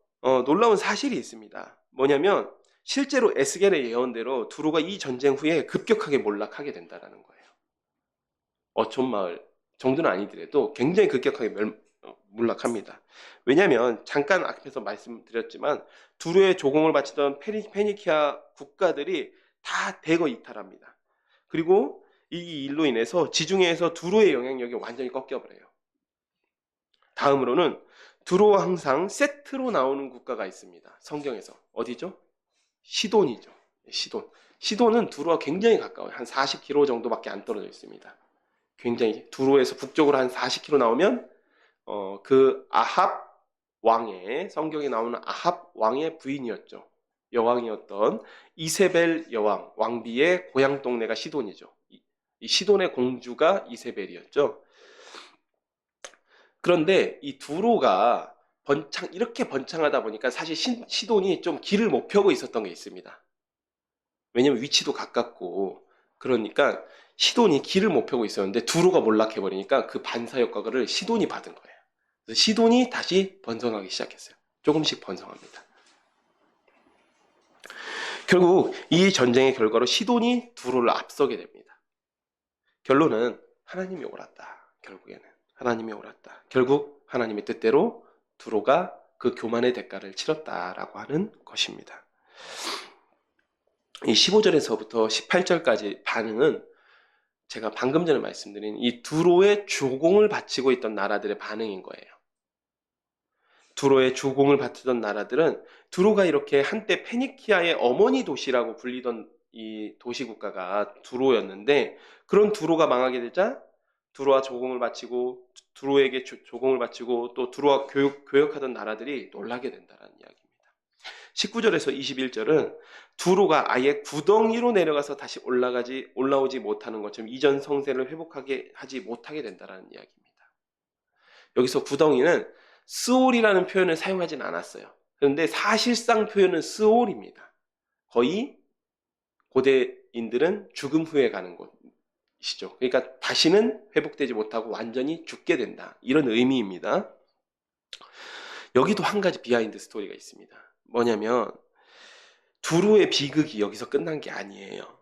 S1: 놀라운 사실이 있습니다. 뭐냐면 실제로 에스겔의 예언대로 두로가 이 전쟁 후에 급격하게 몰락하게 된다는 거예요. 어촌마을 정도는 아니더라도 굉장히 급격하게 몰락합니다. 왜냐하면 잠깐 앞에서 말씀드렸지만 두로에 조공을 바치던 페니키아 국가들이 다 대거 이탈합니다. 그리고 이 일로 인해서 지중해에서 두로의 영향력이 완전히 꺾여버려요. 다음으로는 두로와 항상 세트로 나오는 국가가 있습니다. 성경에서. 어디죠? 시돈이죠. 시돈은 두로와 굉장히 가까워요. 한 40km 정도밖에 안 떨어져 있습니다. 굉장히 두로에서 북쪽으로 한 40km 나오면 그 아합 왕의, 성경에 나오는 아합 왕의 부인이었죠. 여왕이었던 이세벨 여왕, 왕비의 고향 동네가 시돈이죠. 이 시돈의 공주가 이세벨이었죠. 그런데 이 두로가 이렇게 번창하다 보니까 사실 시돈이 좀 길을 못 펴고 있었던 게 있습니다. 왜냐면 위치도 가깝고, 그러니까 시돈이 길을 못 펴고 있었는데 두로가 몰락해버리니까 그 반사 효과를 시돈이 받은 거예요. 그래서 시돈이 다시 번성하기 시작했어요. 조금씩 번성합니다. 결국 이 전쟁의 결과로 시돈이 두로를 앞서게 됩니다. 결론은 하나님이 옳았다. 결국에는 하나님이 옳았다. 결국 하나님의 뜻대로 두로가 그 교만의 대가를 치렀다라고 하는 것입니다. 이 15절에서부터 18절까지 반응은 제가 방금 전에 말씀드린 이 두로의 주공을 바치고 있던 나라들의 반응인 거예요. 두로의 주공을 바치던 나라들은 두로가 이렇게 한때 페니키아의 어머니 도시라고 불리던 이 도시국가가 두로였는데, 그런 두로가 망하게 되자 두로와 조공을 바치고 두로에게 조공을 바치고 또 두로와 교역하던 나라들이 놀라게 된다는 이야기입니다. 19절에서 21절은 두로가 아예 구덩이로 내려가서 다시 올라오지 못하는 것처럼 이전 성세를 회복하게 하지 못하게 된다는 이야기입니다. 여기서 구덩이는 스올이라는 표현을 사용하진 않았어요. 그런데 사실상 표현은 스올입니다. 거의 고대인들은 죽음 후에 가는 곳이죠. 그러니까 다시는 회복되지 못하고 완전히 죽게 된다. 이런 의미입니다. 여기도 한 가지 비하인드 스토리가 있습니다. 뭐냐면 두로의 비극이 여기서 끝난 게 아니에요.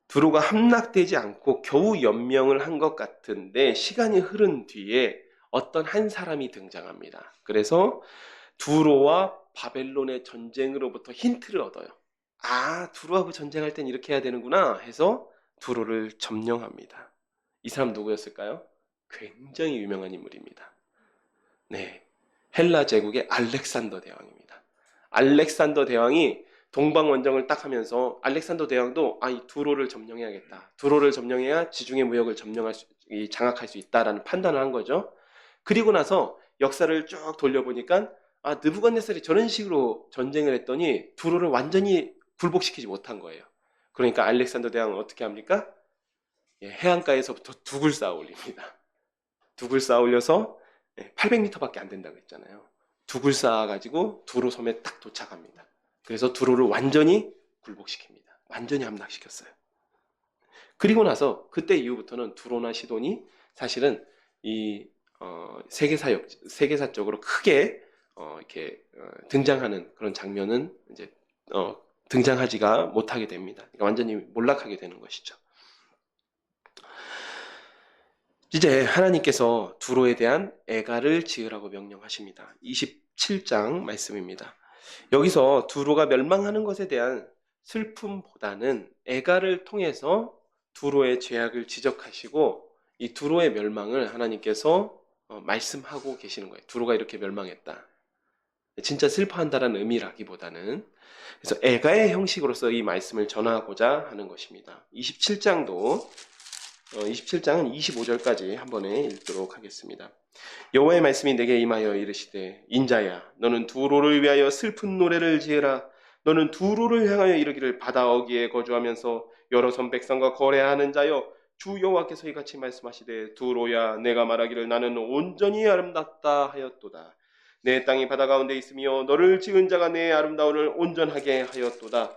S1: 두로가 함락되지 않고 겨우 연명을 한 것 같은데 시간이 흐른 뒤에 어떤 한 사람이 등장합니다. 그래서 두로와 바벨론의 전쟁으로부터 힌트를 얻어요. 아, 두로하고 전쟁할 땐 이렇게 해야 되는구나 해서 두로를 점령합니다. 이 사람 누구였을까요? 굉장히 유명한 인물입니다. 네, 헬라 제국의 알렉산더 대왕입니다. 알렉산더 대왕이 동방원정을 딱 하면서 알렉산더 대왕도 이 두로를 점령해야겠다. 두로를 점령해야 지중해 무역을 장악할 수 있다라는 판단을 한 거죠. 그리고 나서 역사를 쭉 돌려보니까 느부갓네살이 저런 식으로 전쟁을 했더니 두로를 완전히 굴복시키지 못한 거예요. 그러니까 알렉산더 대왕은 어떻게 합니까? 해안가에서부터 둑을 쌓아 올립니다. 둑을 쌓아 올려서 800m밖에 안 된다고 했잖아요. 둑을 쌓아가지고 두로 섬에 딱 도착합니다. 그래서 두로를 완전히 굴복시킵니다. 완전히 함락시켰어요. 그리고 나서 그때 이후부터는 두로나 시돈이 사실은 이 세계사적으로 크게 이렇게 등장하는 그런 장면은 이제 등장하지가 못하게 됩니다. 그러니까 완전히 몰락하게 되는 것이죠. 이제 하나님께서 두로에 대한 애가를 지으라고 명령하십니다. 27장 말씀입니다. 여기서 두로가 멸망하는 것에 대한 슬픔보다는 애가를 통해서 두로의 죄악을 지적하시고 이 두로의 멸망을 하나님께서 말씀하고 계시는 거예요. 두로가 이렇게 멸망했다. 진짜 슬퍼한다라는 의미라기보다는, 그래서 애가의 형식으로서 이 말씀을 전하고자 하는 것입니다. 27장은 25절까지 한 번에 읽도록 하겠습니다. 여호와의 말씀이 내게 임하여 이르시되 인자야 너는 두로를 위하여 슬픈 노래를 지으라. 너는 두로를 향하여 이르기를 바다 어귀에 거주하면서 여러 선 백성과 거래하는 자여 주 여호와께서 이같이 말씀하시되 두로야 내가 말하기를 나는 온전히 아름답다 하였도다. 내 땅이 바다 가운데 있으며 너를 지은 자가 내 아름다움을 온전하게 하였도다.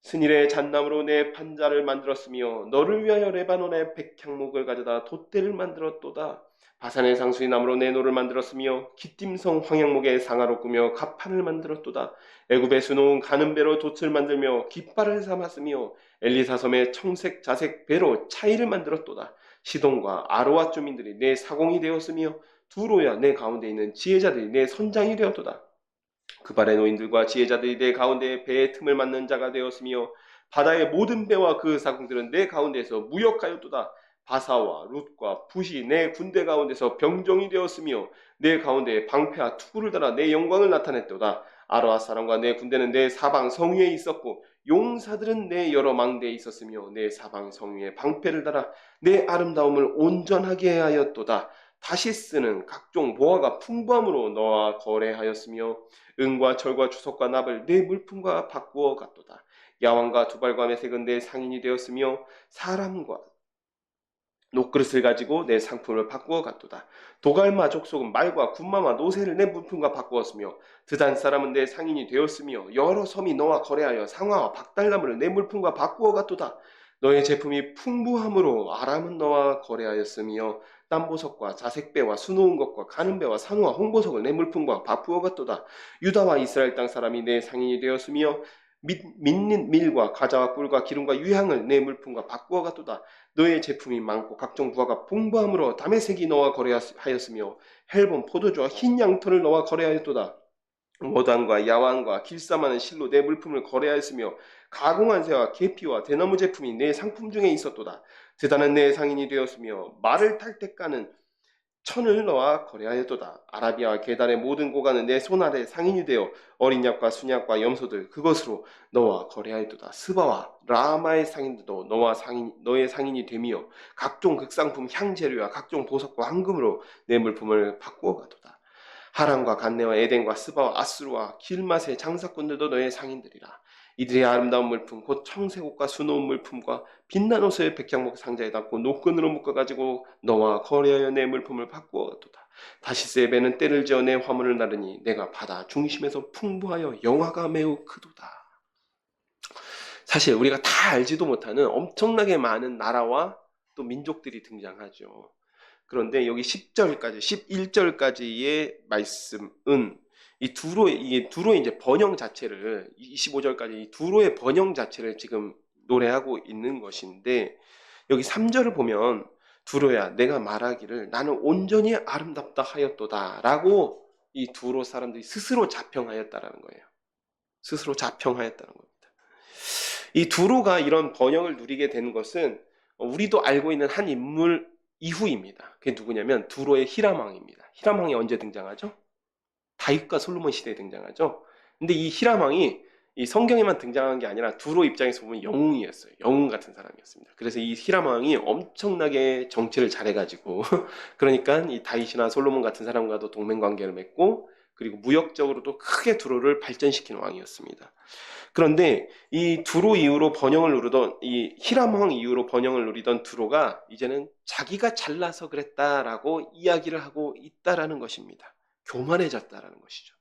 S1: 스닐의 잣나무로 내 판자를 만들었으며 너를 위하여 레바논의 백향목을 가져다 돛대를 만들었도다. 바산의 상수리 나무로 내 노를 만들었으며 기띔성 황양목의 상아로 꾸며 갑판을 만들었도다. 애굽에 수놓은 가는 배로 돛을 만들며 깃발을 삼았으며 엘리사섬의 청색 자색 배로 차이를 만들었도다. 시돈과 아로와 주민들이 내 사공이 되었으며 두로야 내 가운데 있는 지혜자들이 내 선장이 되었도다. 그 발의 노인들과 지혜자들이 내 가운데 배의 틈을 맞는 자가 되었으며 바다의 모든 배와 그 사공들은 내 가운데서 무역하였도다. 바사와 룻과 붓이 내 군대 가운데서 병종이 되었으며 내 가운데 방패와 투구를 달아 내 영광을 나타냈도다. 아로아 사람과 내 군대는 내 사방 성위에 있었고 용사들은 내 여러 망대에 있었으며 내 사방 성위에 방패를 달아 내 아름다움을 온전하게 하였도다. 다시스는 각종 보화가 풍부함으로 너와 거래하였으며 은과 철과 주석과 납을 내 물품과 바꾸어 갔도다. 야왕과 두발과 메색은 내 상인이 되었으며 사람과 녹그릇을 가지고 내 상품을 바꾸어 갔도다. 도갈마 족속은 말과 군마와 노새를 내 물품과 바꾸었으며 드단 사람은 내 상인이 되었으며 여러 섬이 너와 거래하여 상아와 박달나무를 내 물품과 바꾸어 갔도다. 너의 제품이 풍부함으로 아람은 너와 거래하였으며 땀보석과 자색배와 수놓은 것과 가는배와 상어와 홍보석을 내 물품과 바꾸어 갔도다. 유다와 이스라엘 땅 사람이 내 상인이 되었으며 민린 밀과 가자와 꿀과 기름과 유향을 내 물품과 바꾸어 갔도다. 너의 제품이 많고 각종 부하가 풍부함으로 다메섹이 너와 거래하였으며 헬본 포도주와 흰 양털을 너와 거래하였도다. 모단과 야왕과 길쌈하는 실로 내 물품을 거래하였으며 가공한 새와 계피와 대나무 제품이 내 상품 중에 있었도다. 드다는 내 상인이 되었으며 말을 탈 때 까는 천을 너와 거래하였도다. 아라비아와 게달의 모든 고관은 내 손 아래 상인이 되어 어린 약과 순약과 염소들 그것으로 너와 거래하였도다. 스바와 라마의 상인들도 너의 상인이 되며 각종 극상품 향재료와 각종 보석과 황금으로 내 물품을 바꾸어 가도다. 하란과 간네와 에덴과 스바와 아수르와 길맛의 장사꾼들도 너의 상인들이라. 이들의 아름다운 물품 곧 청색옷과 수놓은 물품과 빛난 옷을 백향목 상자에 담고 노끈으로 묶어가지고 너와 거래하여 내 물품을 바꾸었도다. 다시스의 배는 때를 지어 내 화물을 나르니 내가 바다 중심에서 풍부하여 영화가 매우 크도다. 사실 우리가 다 알지도 못하는 엄청나게 많은 나라와 또 민족들이 등장하죠. 그런데 여기 10절까지, 11절까지의 말씀은 이 두로의 이제 번영 자체를 25절까지 이 두로의 번영 자체를 지금 노래하고 있는 것인데 여기 3절을 보면 두로야 내가 말하기를 나는 온전히 아름답다 하였도다라고 이 두로 사람들이 스스로 자평하였다라는 거예요. 스스로 자평하였다는 겁니다. 이 두로가 이런 번영을 누리게 된 것은 우리도 알고 있는 한 인물 이후입니다. 그게 누구냐면 두로의 히람 왕입니다. 히람 왕이 언제 등장하죠? 다윗과 솔로몬 시대에 등장하죠. 근데 이 히람 왕이 이 성경에만 등장한 게 아니라 두로 입장에서 보면 영웅이었어요. 영웅 같은 사람이었습니다. 그래서 이 히람 왕이 엄청나게 정치를 잘해가지고 그러니까 이 다윗이나 솔로몬 같은 사람과도 동맹 관계를 맺고 그리고 무역적으로도 크게 두로를 발전시키는 왕이었습니다. 그런데 이 두로 이후로 번영을 누르던 이 히람 왕 이후로 번영을 누리던 두로가 이제는 자기가 잘나서 그랬다라고 이야기를 하고 있다라는 것입니다. 교만해졌다라는 것이죠.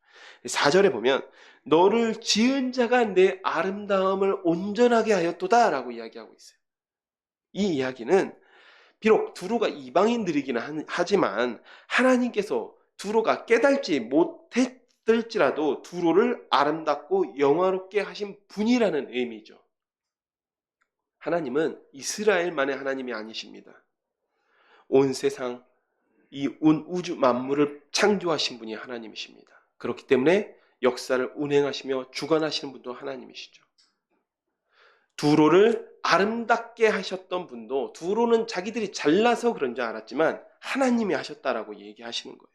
S1: 4절에 보면 너를 지은 자가 내 아름다움을 온전하게 하였도다라고 이야기하고 있어요. 이 이야기는 비록 두로가 이방인들이기는 하지만 하나님께서 두로가 깨달지 못했을지라도 두로를 아름답고 영화롭게 하신 분이라는 의미죠. 하나님은 이스라엘만의 하나님이 아니십니다. 온 세상 이 우주 만물을 창조하신 분이 하나님이십니다. 그렇기 때문에 역사를 운행하시며 주관하시는 분도 하나님이시죠. 두로를 아름답게 하셨던 분도 두로는 자기들이 잘나서 그런 줄 알았지만 하나님이 하셨다라고 얘기하시는 거예요.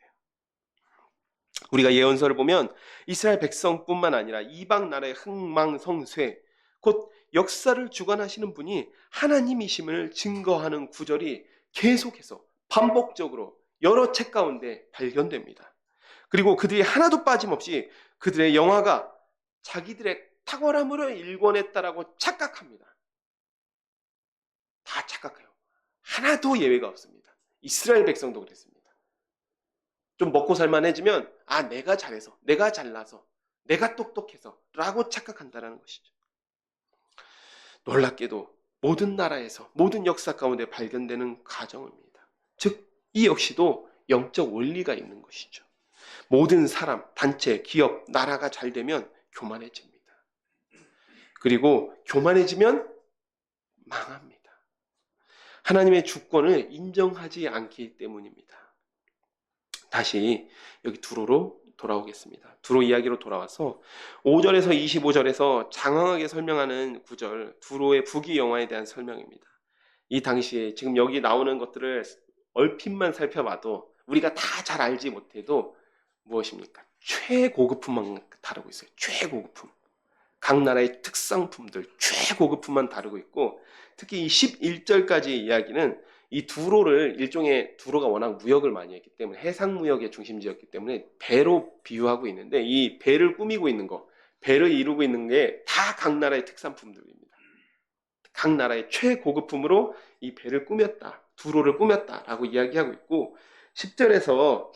S1: 우리가 예언서를 보면 이스라엘 백성뿐만 아니라 이방 나라의 흥망성쇠 곧 역사를 주관하시는 분이 하나님이심을 증거하는 구절이 계속해서 반복적으로 여러 책 가운데 발견됩니다. 그리고 그들이 하나도 빠짐없이 그들의 영화가 자기들의 탁월함으로 일궈냈다라고 착각합니다. 다 착각해요. 하나도 예외가 없습니다. 이스라엘 백성도 그랬습니다. 좀 먹고 살만해지면 내가 잘해서, 내가 잘나서, 내가 똑똑해서 라고 착각한다는 것이죠. 놀랍게도 모든 나라에서 모든 역사 가운데 발견되는 가정입니다. 즉 이 역시도 영적 원리가 있는 것이죠. 모든 사람, 단체, 기업, 나라가 잘 되면 교만해집니다. 그리고 교만해지면 망합니다. 하나님의 주권을 인정하지 않기 때문입니다. 다시 여기 두로로 돌아오겠습니다. 두로 이야기로 돌아와서 5절에서 25절에서 장황하게 설명하는 구절, 두로의 부귀영화에 대한 설명입니다. 이 당시에 지금 여기 나오는 것들을 얼핏만 살펴봐도 우리가 다 잘 알지 못해도 무엇입니까? 최고급품만 다루고 있어요. 최고급품. 각 나라의 특성품들, 최고급품만 다루고 있고, 특히 이 11절까지 이야기는 이 두로를 일종의, 두로가 워낙 무역을 많이 했기 때문에 해상 무역의 중심지였기 때문에 배로 비유하고 있는데, 이 배를 꾸미고 있는 거, 배를 이루고 있는 게 다 각 나라의 특산품들입니다. 각 나라의 최고급품으로 이 배를 꾸몄다, 두로를 꾸몄다라고 이야기하고 있고, 10절에서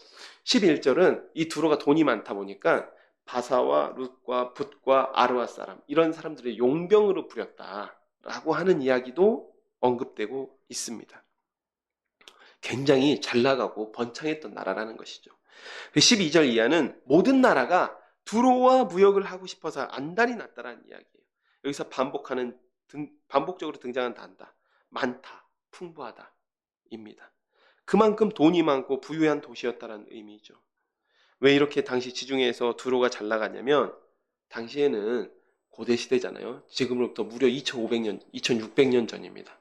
S1: 11절은 이 두로가 돈이 많다 보니까 바사와 룻과 붓과 아르와 사람, 이런 사람들의 용병으로 부렸다라고 하는 이야기도 언급되고 있습니다. 굉장히 잘 나가고 번창했던 나라라는 것이죠. 12절 이하는 모든 나라가 두로와 무역을 하고 싶어서 안달이 났다라는 이야기예요. 여기서 반복적으로 등장한 단다, 많다, 풍부하다 입니다. 그만큼 돈이 많고 부유한 도시였다는 의미죠. 왜 이렇게 당시 지중해에서 두로가 잘 나갔냐면, 당시에는 고대 시대잖아요. 지금으로부터 무려 2500년, 2600년 전입니다.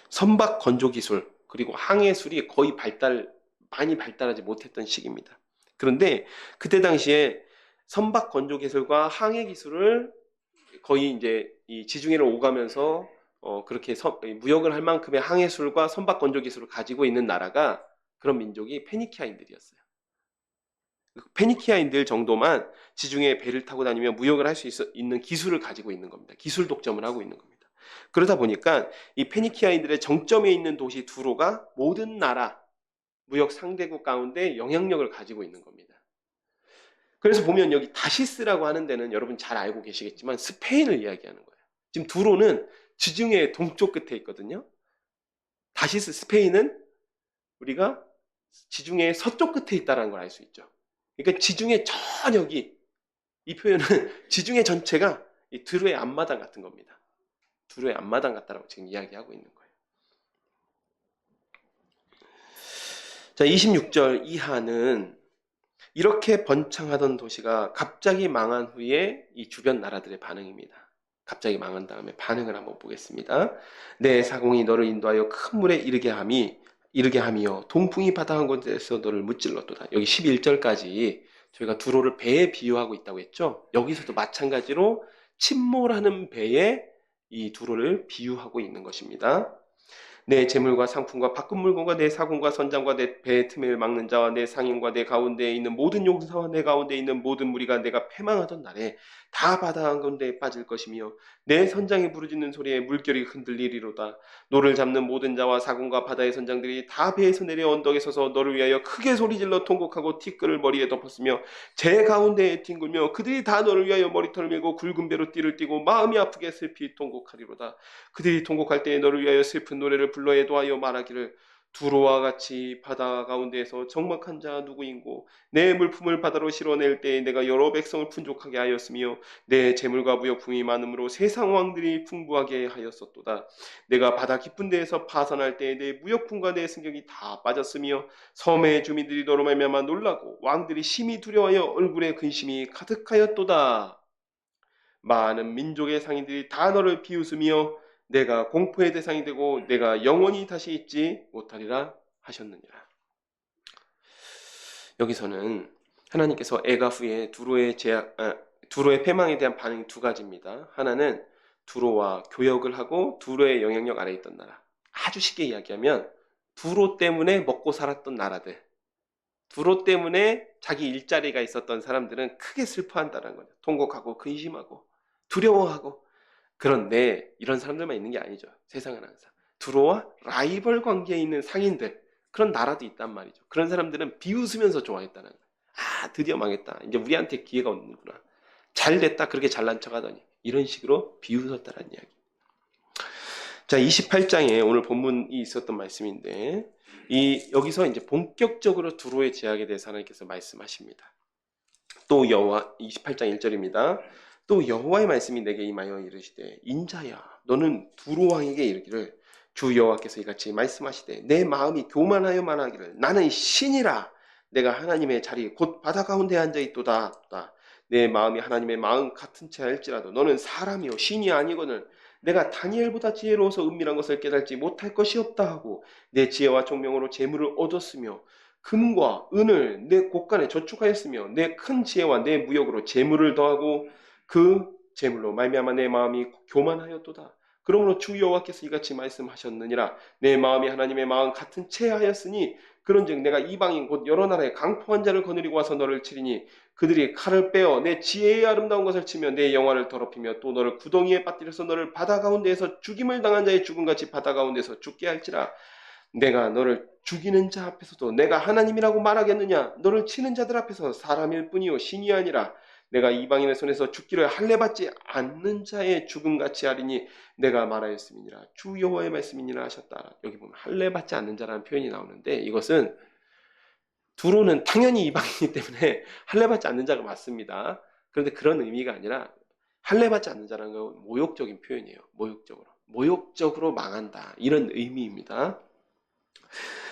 S1: 선박 건조 기술 그리고 항해술이 거의 많이 발달하지 못했던 시기입니다. 그런데 그때 당시에 선박 건조 기술과 항해 기술을 거의 이제 이 지중해를 오가면서 그렇게 무역을 할 만큼의 항해술과 선박 건조 기술을 가지고 있는 나라가, 그런 민족이 페니키아인들이었어요. 페니키아인들 정도만 지중해 배를 타고 다니며 무역을 할 수 있는 기술을 가지고 있는 겁니다. 기술 독점을 하고 있는 겁니다. 그러다 보니까 이 페니키아인들의 정점에 있는 도시 두로가 모든 나라 무역 상대국 가운데 영향력을 가지고 있는 겁니다. 그래서 보면 여기 다시스라고 하는 데는 여러분 잘 알고 계시겠지만 스페인을 이야기하는 거예요. 지금 두로는 지중해 동쪽 끝에 있거든요. 다시스, 스페인은 우리가 지중해 서쪽 끝에 있다는 걸 알 수 있죠. 그러니까 지중해 전 여기, 이 표현은 지중해 전체가 이 두로의 앞마당 같은 겁니다. 두로의 앞마당 같다라고 지금 이야기하고 있는 거예요. 자, 26절 이하는 이렇게 번창하던 도시가 갑자기 망한 후에 이 주변 나라들의 반응입니다. 갑자기 망한 다음에 반응을 한번 보겠습니다. 내 사공이 너를 인도하여 큰 물에 이르게 하며 동풍이 바다 한 곳에서 너를 무찔렀도다. 여기 11절까지 저희가 두로를 배에 비유하고 있다고 했죠. 여기서도 마찬가지로 침몰하는 배에 이 두로를 비유하고 있는 것입니다. 내 재물과 상품과 바꾼 물건과 내 사공과 선장과 내 배의 틈을 막는 자와 내 상인과 내 가운데에 있는 모든 용사와 내 가운데에 있는 모든 무리가 내가 패망하던 날에 다 바다 한가운데에 빠질 것이며 내 선장이 부르짖는 소리에 물결이 흔들리리로다. 노를 잡는 모든 자와 사공과 바다의 선장들이 다 배에서 내려 언덕에 서서 너를 위하여 크게 소리질러 통곡하고 티끌을 머리에 덮었으며 제 가운데에 뒹굴며 그들이 다 너를 위하여 머리털을 밀고 굵은 배로 띠를 띠고 마음이 아프게 슬피 통곡하리로다. 그들이 통곡할 때에 너를 위하여 슬픈 노래를 불러 애도하여 말하기를 두로와 같이 바다 가운데에서 적막한 자 누구인고 내 물품을 바다로 실어낼 때에 내가 여러 백성을 풍족하게 하였으며 내 재물과 무역품이 많으므로 세상 왕들이 풍부하게 하였었도다. 내가 바다 깊은 데에서 파선할 때에 내 무역품과 내 승격이 다 빠졌으며 섬의 주민들이 너로 말미암아 놀라고 왕들이 심히 두려워하여 얼굴에 근심이 가득하였도다. 많은 민족의 상인들이 다 너를 비웃으며 내가 공포의 대상이 되고 내가 영원히 다시 잊지 못하리라 하셨느니라. 여기서는 하나님께서 애가 후에 두로의 패망에 대한 반응이 두 가지입니다. 하나는 두로와 교역을 하고 두로의 영향력 아래에 있던 나라. 아주 쉽게 이야기하면 두로 때문에 먹고 살았던 나라들, 두로 때문에 자기 일자리가 있었던 사람들은 크게 슬퍼한다는 거죠. 통곡하고 근심하고 두려워하고. 그런데 이런 사람들만 있는 게 아니죠. 세상은 항상 두로와 라이벌 관계에 있는 상인들, 그런 나라도 있단 말이죠. 그런 사람들은 비웃으면서 좋아했다는 거예요. 아, 드디어 망했다. 이제 우리한테 기회가 오는구나. 잘 됐다. 그렇게 잘난 척하더니. 이런 식으로 비웃었다는 이야기. 자, 28장에 오늘 본문이 있었던 말씀인데, 여기서 이제 본격적으로 두로의 제약에 대해서 하나님께서 말씀하십니다. 또 여호와, 28장 1절입니다. 또 여호와의 말씀이 내게 임하여 이르시되 인자야 너는 두로 왕에게 이르기를 주 여호와께서 이같이 말씀하시되 내 마음이 교만하여 말하기를 나는 신이라 내가 하나님의 자리 곧 바다 가운데 앉아있도다. 내 마음이 하나님의 마음 같은 채 할지라도 너는 사람이요 신이 아니거늘 내가 다니엘보다 지혜로워서 은밀한 것을 깨달지 못할 것이 없다 하고 내 지혜와 총명으로 재물을 얻었으며 금과 은을 내 곳간에 저축하였으며 내 큰 지혜와 내 무역으로 재물을 더하고 그 재물로 말미암아 내 마음이 교만하였도다. 그러므로 주 여호와께서 이같이 말씀하셨느니라 내 마음이 하나님의 마음 같은 채 하였으니 그런즉 내가 이방인 곧 여러 나라의 강포한 자를 거느리고 와서 너를 치리니 그들이 칼을 빼어 내 지혜의 아름다운 것을 치며 내 영화를 더럽히며 또 너를 구덩이에 빠뜨려서 너를 바다 가운데에서 죽임을 당한 자의 죽음같이 바다 가운데서 죽게 할지라. 내가 너를 죽이는 자 앞에서도 내가 하나님이라고 말하겠느냐? 너를 치는 자들 앞에서 사람일 뿐이요 신이 아니라 내가 이방인의 손에서 죽기를 할례받지 않는 자의 죽음같이 하리니 내가 말하였음이니라. 주 여호와의 말씀이니라 하셨다. 여기 보면 할례받지 않는 자라는 표현이 나오는데 이것은 두로는 당연히 이방인이기 때문에 할례받지 않는 자가 맞습니다. 그런데 그런 의미가 아니라 할례받지 않는 자라는 건 모욕적인 표현이에요. 모욕적으로 망한다. 이런 의미입니다.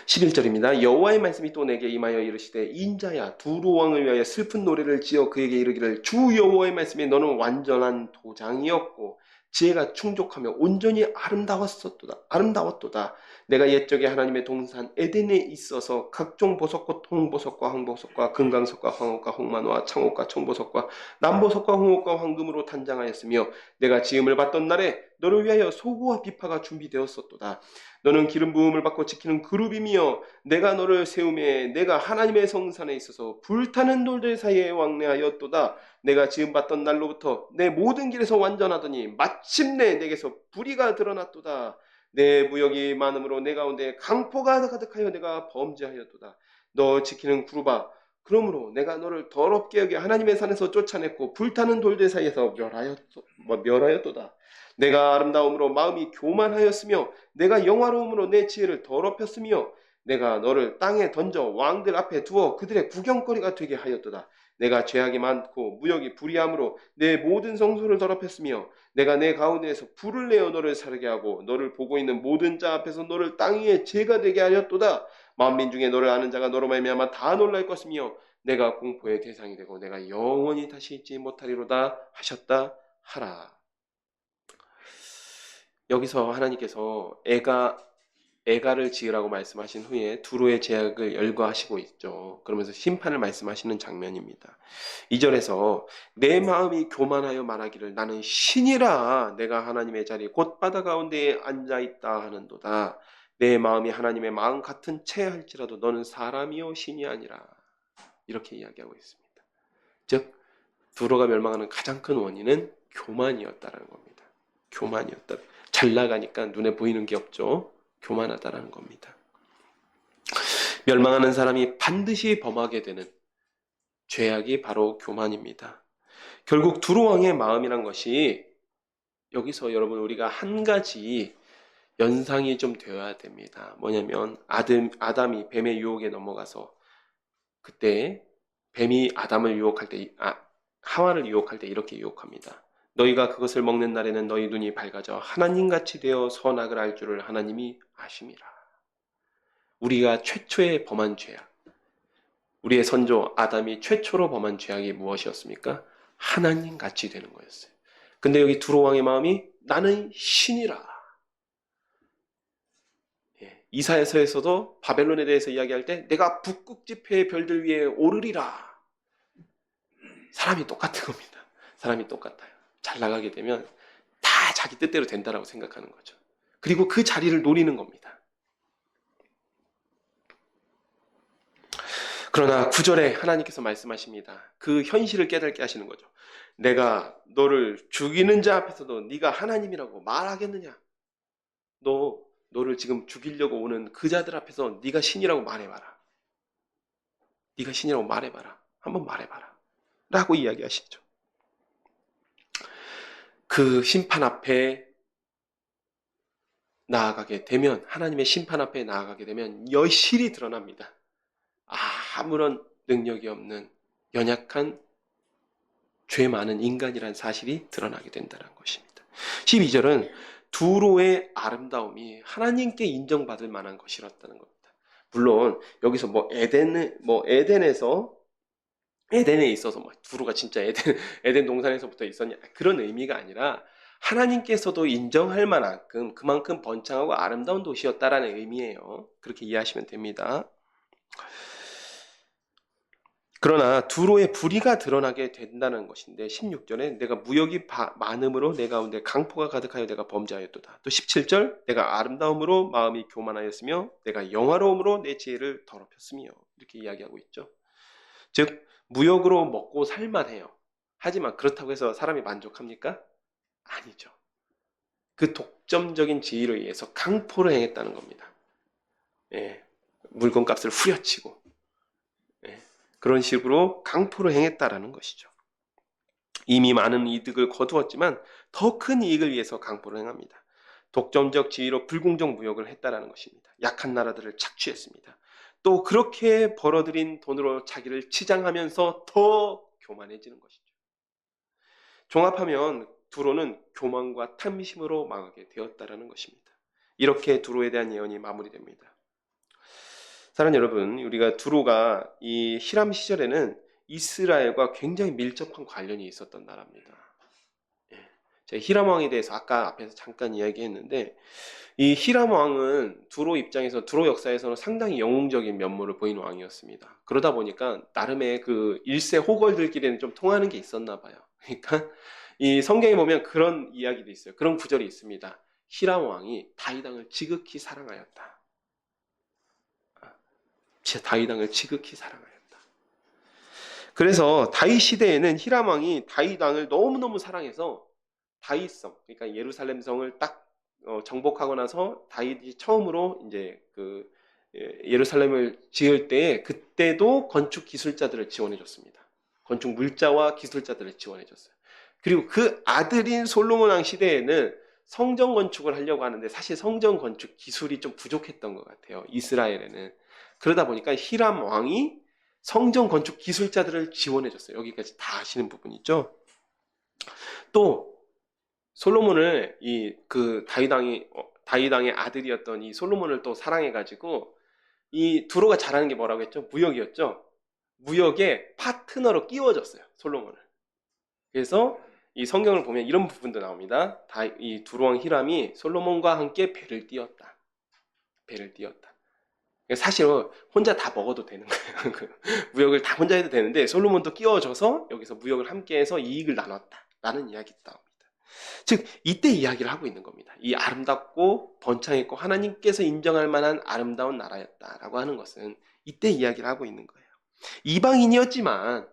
S1: 11절입니다. 여호와의 말씀이 또 내게 임하여 이르시되 인자야 두로 왕을 위하여 슬픈 노래를 지어 그에게 이르기를 주 여호와의 말씀에 너는 완전한 도장이었고 지혜가 충족하며 온전히 아름다웠도다. 내가 옛적에 하나님의 동산 에덴에 있어서 각종 보석과 홍보석과 황보석과 금강석과 황옥과 홍만화와 창옥과 청보석과 남보석과 홍옥과 황금으로 단장하였으며 내가 지음을 받던 날에 너를 위하여 소고와 비파가 준비되었었도다. 너는 기름 부음을 받고 지키는 그룹이며 내가 너를 세우매 내가 하나님의 성산에 있어서 불타는 돌들 사이에 왕래하였도다. 내가 지음 받던 날로부터 내 모든 길에서 완전하더니 마침내 내게서 불의가 드러났도다. 내 무역이 많음으로 내 가운데 강포가 가득하여 내가 범죄하였도다. 너 지키는 그룹아 그러므로 내가 너를 더럽게 여겨 하나님의 산에서 쫓아냈고 불타는 돌들 사이에서 멸하였도다. 내가 아름다움으로 마음이 교만하였으며 내가 영화로움으로 내 지혜를 더럽혔으며 내가 너를 땅에 던져 왕들 앞에 두어 그들의 구경거리가 되게 하였도다. 내가 죄악이 많고 무역이 불의함으로 내 모든 성소를 더럽혔으며 내가 내 가운데에서 불을 내어 너를 사르게 하고 너를 보고 있는 모든 자 앞에서 너를 땅 위에 죄가 되게 하였도다. 만민 중에 너를 아는 자가 너로 말미암아 다 놀랄 것이며 내가 공포의 대상이 되고 내가 영원히 다시 있지 못하리로다 하셨다 하라. 여기서 하나님께서 애가를 지으라고 말씀하신 후에 두로의 제약을 열거하시고 있죠. 그러면서 심판을 말씀하시는 장면입니다. 2절에서 내 마음이 교만하여 말하기를 나는 신이라 내가 하나님의 자리 곧 바다 가운데에 앉아있다 하는도다. 내 마음이 하나님의 마음 같은 채 할지라도 너는 사람이요 신이 아니라 이렇게 이야기하고 있습니다. 즉 두로가 멸망하는 가장 큰 원인은 교만이었다라는 겁니다. 교만이었다. 잘 나가니까 눈에 보이는 게 없죠. 교만하다라는 겁니다. 멸망하는 사람이 반드시 범하게 되는 죄악이 바로 교만입니다. 결국 두로 왕의 마음이란 것이 여기서 여러분 우리가 한 가지 연상이 좀 되어야 됩니다. 뭐냐면 아담이 뱀의 유혹에 넘어가서 그때 뱀이 아담을 유혹할 때 하와를 유혹할 때 이렇게 유혹합니다. 너희가 그것을 먹는 날에는 너희 눈이 밝아져 하나님같이 되어 선악을 알 줄을 하나님이 아심이라. 우리가 최초의 범한 죄악, 우리의 선조 아담이 최초로 범한 죄악이 무엇이었습니까? 하나님같이 되는 거였어요. 근데 여기 두로 왕의 마음이 나는 신이라. 이사야서에서도 바벨론에 대해서 이야기할 때 내가 북극지폐의 별들 위에 오르리라. 사람이 똑같은 겁니다. 사람이 똑같아요. 잘 나가게 되면 다 자기 뜻대로 된다라고 생각하는 거죠. 그리고 그 자리를 노리는 겁니다. 그러나 9절에 하나님께서 말씀하십니다. 그 현실을 깨닫게 하시는 거죠. 내가 너를 죽이는 자 앞에서도 네가 하나님이라고 말하겠느냐? 너를 지금 죽이려고 오는 그 자들 앞에서 네가 신이라고 말해봐라. 네가 신이라고 말해봐라. 한번 말해봐라. 라고 이야기하시죠. 그 심판 앞에 나아가게 되면 하나님의 심판 앞에 나아가게 되면 여실히 드러납니다. 아무런 능력이 없는 연약한 죄 많은 인간이라는 사실이 드러나게 된다는 것입니다. 12절은 두로의 아름다움이 하나님께 인정받을 만한 것이었다는 겁니다. 물론 여기서 에덴에 있어서 두로가 진짜 에덴 동산에서부터 있었냐 그런 의미가 아니라 하나님께서도 인정할 만큼 그만큼 번창하고 아름다운 도시였다라는 의미예요. 그렇게 이해하시면 됩니다. 그러나 두로의 불의가 드러나게 된다는 것인데 16절에 내가 무역이 많음으로 내 가운데 강포가 가득하여 내가 범죄하였도다. 또 17절 내가 아름다움으로 마음이 교만하였으며 내가 영화로움으로 내 지혜를 더럽혔으며 이렇게 이야기하고 있죠. 즉 무역으로 먹고 살만해요. 하지만 그렇다고 해서 사람이 만족합니까? 아니죠. 그 독점적인 지위로 의해서 강포를 행했다는 겁니다. 예, 물건값을 후려치고 그런 식으로 강포를 행했다라는 것이죠. 이미 많은 이득을 거두었지만 더 큰 이익을 위해서 강포를 행합니다. 독점적 지위로 불공정 무역을 했다라는 것입니다. 약한 나라들을 착취했습니다. 또 그렇게 벌어들인 돈으로 자기를 치장하면서 더 교만해지는 것이죠. 종합하면 두로는 교만과 탐심으로 망하게 되었다라는 것입니다. 이렇게 두로에 대한 예언이 마무리됩니다. 사랑하는 여러분, 우리가 두로가 이 히람 시절에는 이스라엘과 굉장히 밀접한 관련이 있었던 나라입니다. 제가 히람 왕에 대해서 아까 앞에서 잠깐 이야기했는데 이 히람 왕은 두로 입장에서 두로 역사에서는 상당히 영웅적인 면모를 보이는 왕이었습니다. 그러다 보니까 나름의 그 일세 호걸들끼리는 좀 통하는 게 있었나 봐요. 그러니까 이 성경에 보면 그런 이야기도 있어요. 그런 구절이 있습니다. 히람 왕이 다윗 왕을 지극히 사랑하였다. 다윗 왕을 지극히 사랑하였다. 그래서 다윗 시대에는 히람 왕이 다윗 왕을 너무너무 사랑해서 다윗성, 그러니까 예루살렘 성을 딱 정복하고 나서 다윗이 처음으로 이제 그 예루살렘을 지을 때에 그때도 건축 기술자들을 지원해 줬습니다. 건축 물자와 기술자들을 지원해 줬어요. 그리고 그 아들인 솔로몬 왕 시대에는 성전 건축을 하려고 하는데 사실 성전 건축 기술이 좀 부족했던 것 같아요. 이스라엘에는. 그러다 보니까 히람 왕이 성전 건축 기술자들을 지원해 줬어요. 여기까지 다 아시는 부분이죠. 또 솔로몬을 다윗 왕의 아들이었던 이 솔로몬을 또 사랑해가지고 이 두로가 잘하는 게 뭐라고 했죠? 무역이었죠. 무역에 파트너로 끼워줬어요. 솔로몬을. 그래서 이 성경을 보면 이런 부분도 나옵니다. 이 두로 왕 히람이 솔로몬과 함께 배를 띄었다. 배를 띄었다. 사실 혼자 다 먹어도 되는 거예요. 무역을 다 혼자 해도 되는데 솔로몬도 끼워줘서 여기서 무역을 함께해서 이익을 나눴다라는 이야기도 나옵니다. 즉 이때 이야기를 하고 있는 겁니다. 이 아름답고 번창했고 하나님께서 인정할 만한 아름다운 나라였다라고 하는 것은 이때 이야기를 하고 있는 거예요. 이방인이었지만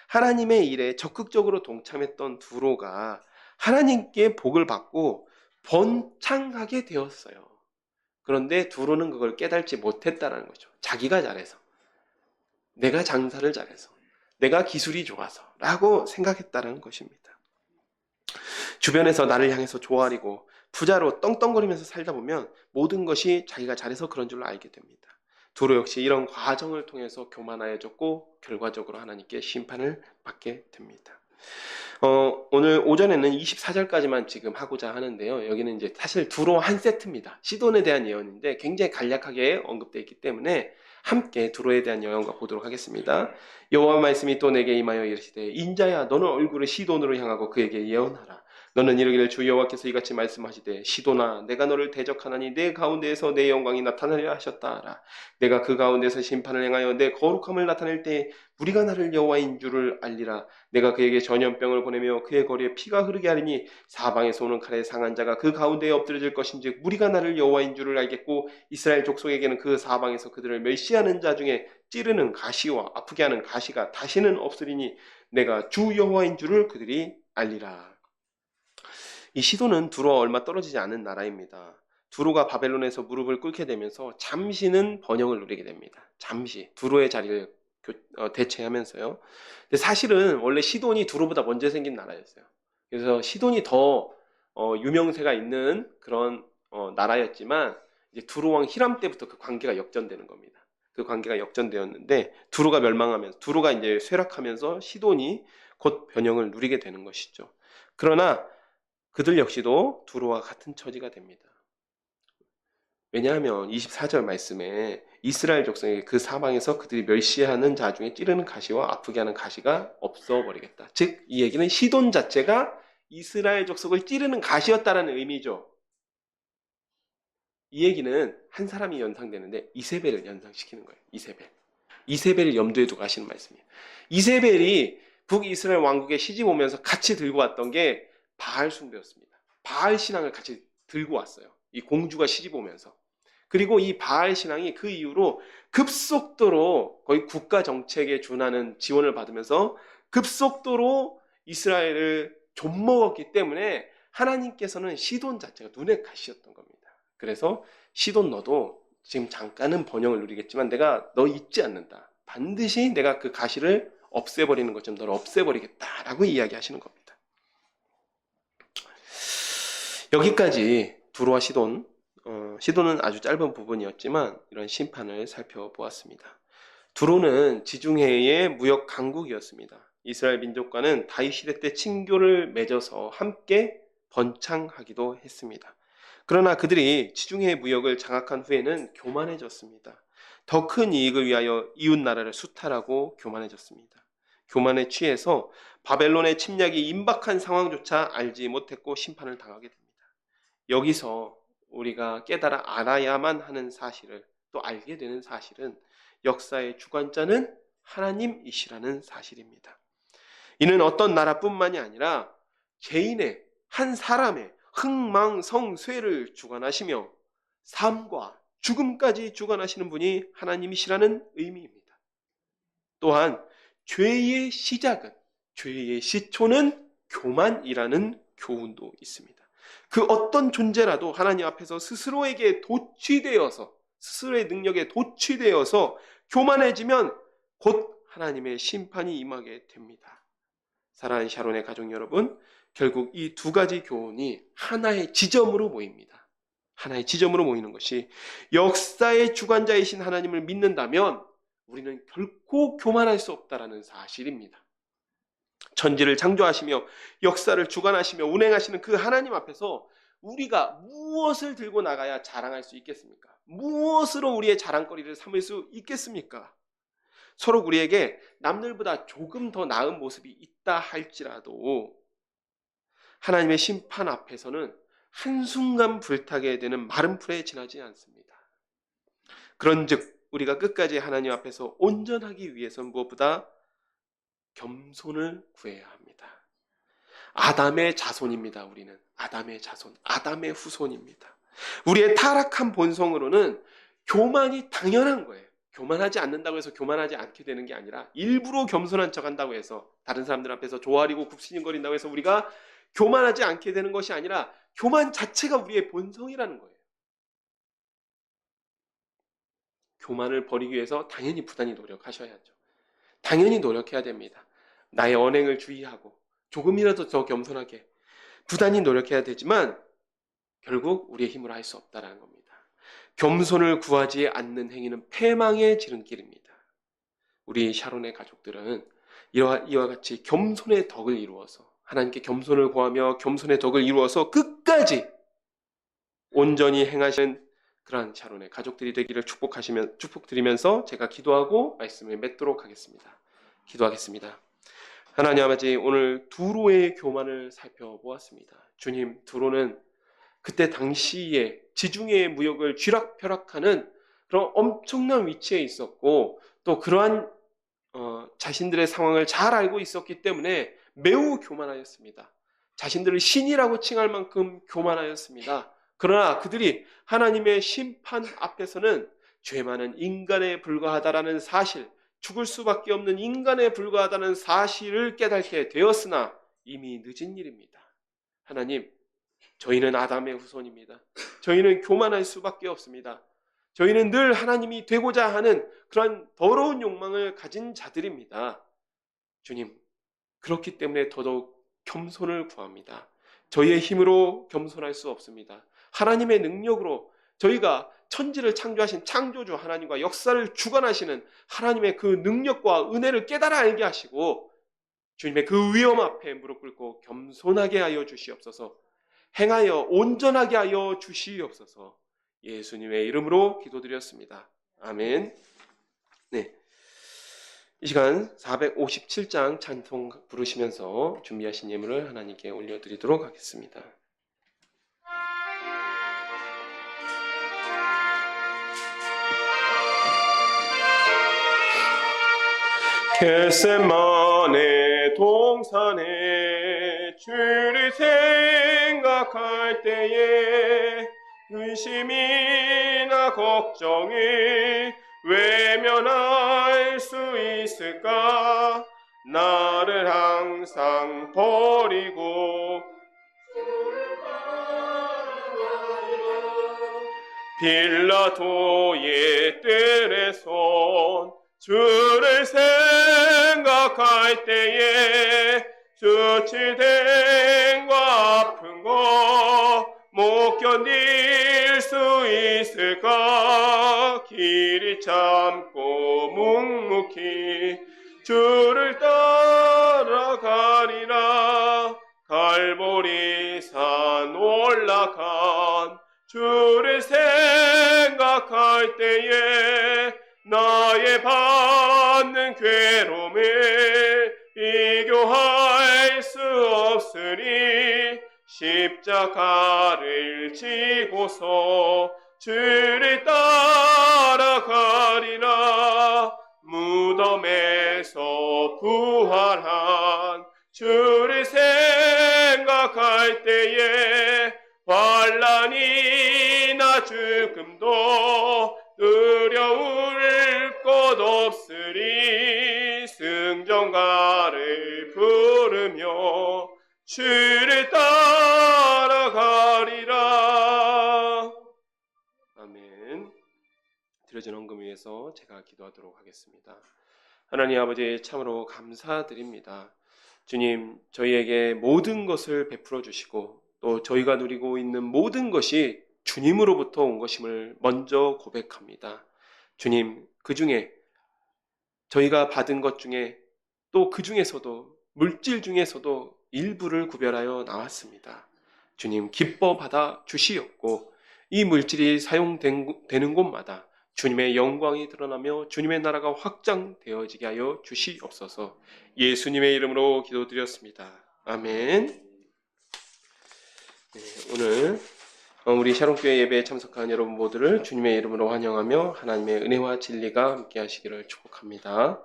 S1: 하나님의 일에 적극적으로 동참했던 두로가 하나님께 복을 받고 번창하게 되었어요. 그런데 두로는 그걸 깨달지 못했다는 거죠. 자기가 잘해서, 내가 장사를 잘해서, 내가 기술이 좋아서 라고 생각했다는 것입니다. 주변에서 나를 향해서 조아리고 부자로 떵떵거리면서 살다 보면 모든 것이 자기가 잘해서 그런 줄로 알게 됩니다. 두로 역시 이런 과정을 통해서 교만하여졌고 결과적으로 하나님께 심판을 받게 됩니다. 오늘 오전에는 24절까지만 지금 하고자 하는데요. 여기는 이제 사실 두로 한 세트입니다. 시돈에 대한 예언인데 굉장히 간략하게 언급되어 있기 때문에 함께 두로에 대한 예언과 보도록 하겠습니다. 여호와 말씀이 또 내게 임하여 이르시되 인자야 너는 얼굴을 시돈으로 향하고 그에게 예언하라. 너는 이르기를 주 여호와께서 이같이 말씀하시되 시돈아 내가 너를 대적하나니 내 가운데에서 내 영광이 나타나려 하셨다 하라. 내가 그 가운데서 심판을 행하여 내 거룩함을 나타낼 때 무리가 나를 여호와인 줄을 알리라. 내가 그에게 전염병을 보내며 그의 거리에 피가 흐르게 하리니 사방에서 오는 칼에 상한 자가 그 가운데에 엎드려질 것인즉 무리가 나를 여호와인 줄을 알겠고 이스라엘 족속에게는 그 사방에서 그들을 멸시하는 자 중에 찌르는 가시와 아프게 하는 가시가 다시는 없으리니 내가 주 여호와인 줄을 그들이 알리라. 이 시돈은 두로와 얼마 떨어지지 않은 나라입니다. 두로가 바벨론에서 무릎을 꿇게 되면서 잠시는 번영을 누리게 됩니다. 잠시 두로의 자리를 대체하면서요. 근데 사실은 원래 시돈이 두로보다 먼저 생긴 나라였어요. 그래서 시돈이 더 유명세가 있는 그런 나라였지만 이제 두로 왕 히람 때부터 그 관계가 역전되는 겁니다. 그 관계가 역전되었는데 두로가 멸망하면서 두로가 이제 쇠락하면서 시돈이 곧 번영을 누리게 되는 것이죠. 그러나 그들 역시도 두로와 같은 처지가 됩니다. 왜냐하면 24절 말씀에 이스라엘 족속에게 그 사방에서 그들이 멸시하는 자 중에 찌르는 가시와 아프게 하는 가시가 없어버리겠다. 즉 이 얘기는 시돈 자체가 이스라엘 족속을 찌르는 가시였다라는 의미죠. 이 얘기는 한 사람이 연상되는데 이세벨을 연상시키는 거예요. 이세벨을 염두에 두고 하시는 말씀이에요. 이세벨이 북이스라엘 왕국에 시집 오면서 같이 들고 왔던 게 바알 숭배였습니다. 바알 신앙을 같이 들고 왔어요. 이 공주가 시집 오면서. 그리고 이 바알 신앙이 그 이후로 급속도로 거의 국가 정책에 준하는 지원을 받으면서 급속도로 이스라엘을 좀먹었기 때문에 하나님께서는 시돈 자체가 눈에 가시였던 겁니다. 그래서 시돈 너도 지금 잠깐은 번영을 누리겠지만 내가 너 잊지 않는다. 반드시 내가 그 가시를 없애버리는 것처럼 너를 없애버리겠다라고 이야기하시는 겁니다. 여기까지 두로와 시돈, 시돈은 아주 짧은 부분이었지만 이런 심판을 살펴보았습니다. 두로는 지중해의 무역 강국이었습니다. 이스라엘 민족과는 다윗 시대 때 친교를 맺어서 함께 번창하기도 했습니다. 그러나 그들이 지중해 무역을 장악한 후에는 교만해졌습니다. 더 큰 이익을 위하여 이웃 나라를 수탈하고 교만해졌습니다. 교만에 취해서 바벨론의 침략이 임박한 상황조차 알지 못했고 심판을 당하게 됩니다. 여기서 우리가 깨달아 알아야만 하는 사실을 또 알게 되는 사실은 역사의 주관자는 하나님이시라는 사실입니다. 이는 어떤 나라뿐만이 아니라 개인의 한 사람의 흥망성쇠를 주관하시며 삶과 죽음까지 주관하시는 분이 하나님이시라는 의미입니다. 또한 죄의 시작은, 죄의 시초는 교만이라는 교훈도 있습니다. 그 어떤 존재라도 하나님 앞에서 스스로에게 도취되어서, 스스로의 능력에 도취되어서 교만해지면 곧 하나님의 심판이 임하게 됩니다. 사랑하는 샤론의 가족 여러분, 결국 이 두 가지 교훈이 하나의 지점으로 모입니다. 하나의 지점으로 모이는 것이 역사의 주관자이신 하나님을 믿는다면 우리는 결코 교만할 수 없다라는 사실입니다. 천지를 창조하시며 역사를 주관하시며 운행하시는 그 하나님 앞에서 우리가 무엇을 들고 나가야 자랑할 수 있겠습니까? 무엇으로 우리의 자랑거리를 삼을 수 있겠습니까? 서로 우리에게 남들보다 조금 더 나은 모습이 있다 할지라도 하나님의 심판 앞에서는 한순간 불타게 되는 마른 풀에 지나지 않습니다. 그런즉 우리가 끝까지 하나님 앞에서 온전하기 위해서는 무엇보다 겸손을 구해야 합니다. 아담의 자손입니다. 우리는 아담의 자손, 아담의 후손입니다. 우리의 타락한 본성으로는 교만이 당연한 거예요. 교만하지 않는다고 해서 교만하지 않게 되는 게 아니라 일부러 겸손한 척한다고 해서 다른 사람들 앞에서 조아리고 굽신거린다고 해서 우리가 교만하지 않게 되는 것이 아니라 교만 자체가 우리의 본성이라는 거예요. 교만을 버리기 위해서 당연히 부단히 노력하셔야죠. 당연히 노력해야 됩니다. 나의 언행을 주의하고 조금이라도 더 겸손하게 부단히 노력해야 되지만 결국 우리의 힘으로 할 수 없다는 겁니다. 겸손을 구하지 않는 행위는 패망의 지름길입니다. 우리 샤론의 가족들은 이와 같이 겸손의 덕을 이루어서 하나님께 겸손을 구하며 겸손의 덕을 이루어서 끝까지 온전히 행하시는 그러한 샤론의 가족들이 되기를 축복드리면서 제가 기도하고 말씀을 맺도록 하겠습니다. 기도하겠습니다. 하나님 아버지, 오늘 두로의 교만을 살펴보았습니다. 주님, 두로는 그때 당시에 지중해의 무역을 쥐락펴락하는 그런 엄청난 위치에 있었고 또 그러한 자신들의 상황을 잘 알고 있었기 때문에 매우 교만하였습니다. 자신들을 신이라고 칭할 만큼 교만하였습니다. 그러나 그들이 하나님의 심판 앞에서는 죄 많은 인간에 불과하다라는 사실, 죽을 수밖에 없는 인간에 불과하다는 사실을 깨닫게 되었으나 이미 늦은 일입니다. 하나님, 저희는 아담의 후손입니다. 저희는 교만할 수밖에 없습니다. 저희는 늘 하나님이 되고자 하는 그런 더러운 욕망을 가진 자들입니다. 주님, 그렇기 때문에 더더욱 겸손을 구합니다. 저희의 힘으로 겸손할 수 없습니다. 하나님의 능력으로 저희가 천지를 창조하신 창조주 하나님과 역사를 주관하시는 하나님의 그 능력과 은혜를 깨달아 알게 하시고 주님의 그 위엄 앞에 무릎 꿇고 겸손하게 하여 주시옵소서. 행하여 온전하게 하여 주시옵소서. 예수님의 이름으로 기도드렸습니다. 아멘. 네. 이 시간 457장 찬송 부르시면서 준비하신 예물을 하나님께 올려드리도록 하겠습니다. 겟세마네 동산에 주를 생각할 때에 의심이나 걱정이 외면할 수 있을까? 나를 항상 버리고 빌라도의 뜰에 선 주를 생각할 때에 수치됨과 아픈 거 못 견딜 수 있을까? 길이 참고 묵묵히 주를 따라가리라. 갈보리산 올라간 주를 생각할 때에 나의 받는 괴로움을 비교할 수 없으리. 십자가를 지고서 주를 따라가리라. 무덤에서 부활한 주를 생각할 때에 환난이나 죽음도 두려울 것 없으리. 승전가를 부르며 주를 따라가리라. 아멘. 드려진 헌금 위해서 제가 기도하도록 하겠습니다. 하나님 아버지, 참으로 감사드립니다. 주님, 저희에게 모든 것을 베풀어 주시고 또 저희가 누리고 있는 모든 것이 주님으로부터 온 것임을 먼저 고백합니다. 주님, 그 중에 저희가 받은 것 중에 또 그 중에서도 물질 중에서도 일부를 구별하여 나왔습니다. 주님, 기뻐 받아 주시옵고 이 물질이 사용되는 곳마다 주님의 영광이 드러나며 주님의 나라가 확장되어지게 하여 주시옵소서. 예수님의 이름으로 기도드렸습니다. 아멘. 네, 오늘 우리 샤론교회 예배에 참석한 여러분 모두를 주님의 이름으로 환영하며 하나님의 은혜와 진리가 함께 하시기를 축복합니다.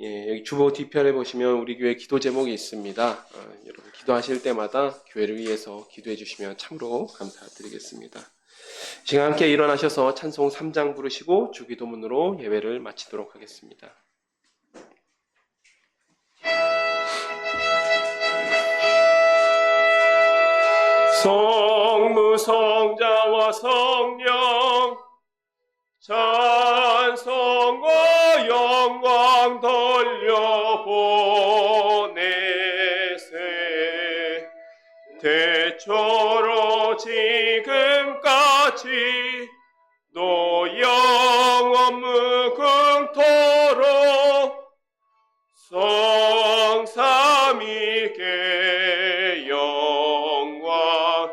S1: 여기 주보 뒤편에 보시면 우리 교회 기도 제목이 있습니다. 여러분 기도하실 때마다 교회를 위해서 기도해 주시면 참으로 감사드리겠습니다. 지금 함께 일어나셔서 찬송 3장 부르시고 주기도문으로 예배를 마치도록 하겠습니다. 성부 성자와 성령 찬송과 영광 돌려보내세. 대초로 지금까지 또 영원 무궁토록 성삼위께 영광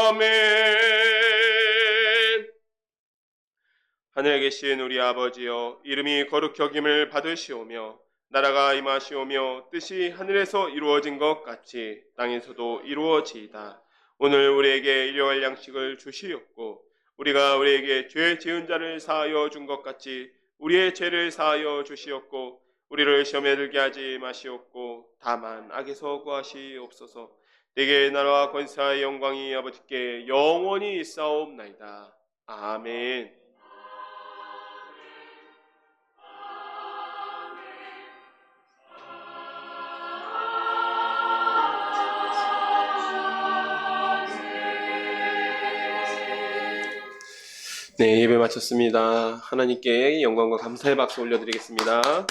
S1: 아멘. 하늘에 계신 우리 아버지여, 이름이 거룩히 여김을 받으시오며 나라가 임하시오며 뜻이 하늘에서 이루어진 것 같이 땅에서도 이루어지이다. 오늘 우리에게 일용할 양식을 주시옵고 우리가 우리에게 죄 지은 자를 사하여 준 것 같이 우리의 죄를 사하여 주시옵고 우리를 시험에 들게 하지 마시옵고 다만 악에서 구하시옵소서. 내게 나라와 권세와 영광이 아버지께 영원히 있사옵나이다. 아멘. 네, 예배 마쳤습니다. 하나님께 영광과 감사의 박수 올려드리겠습니다.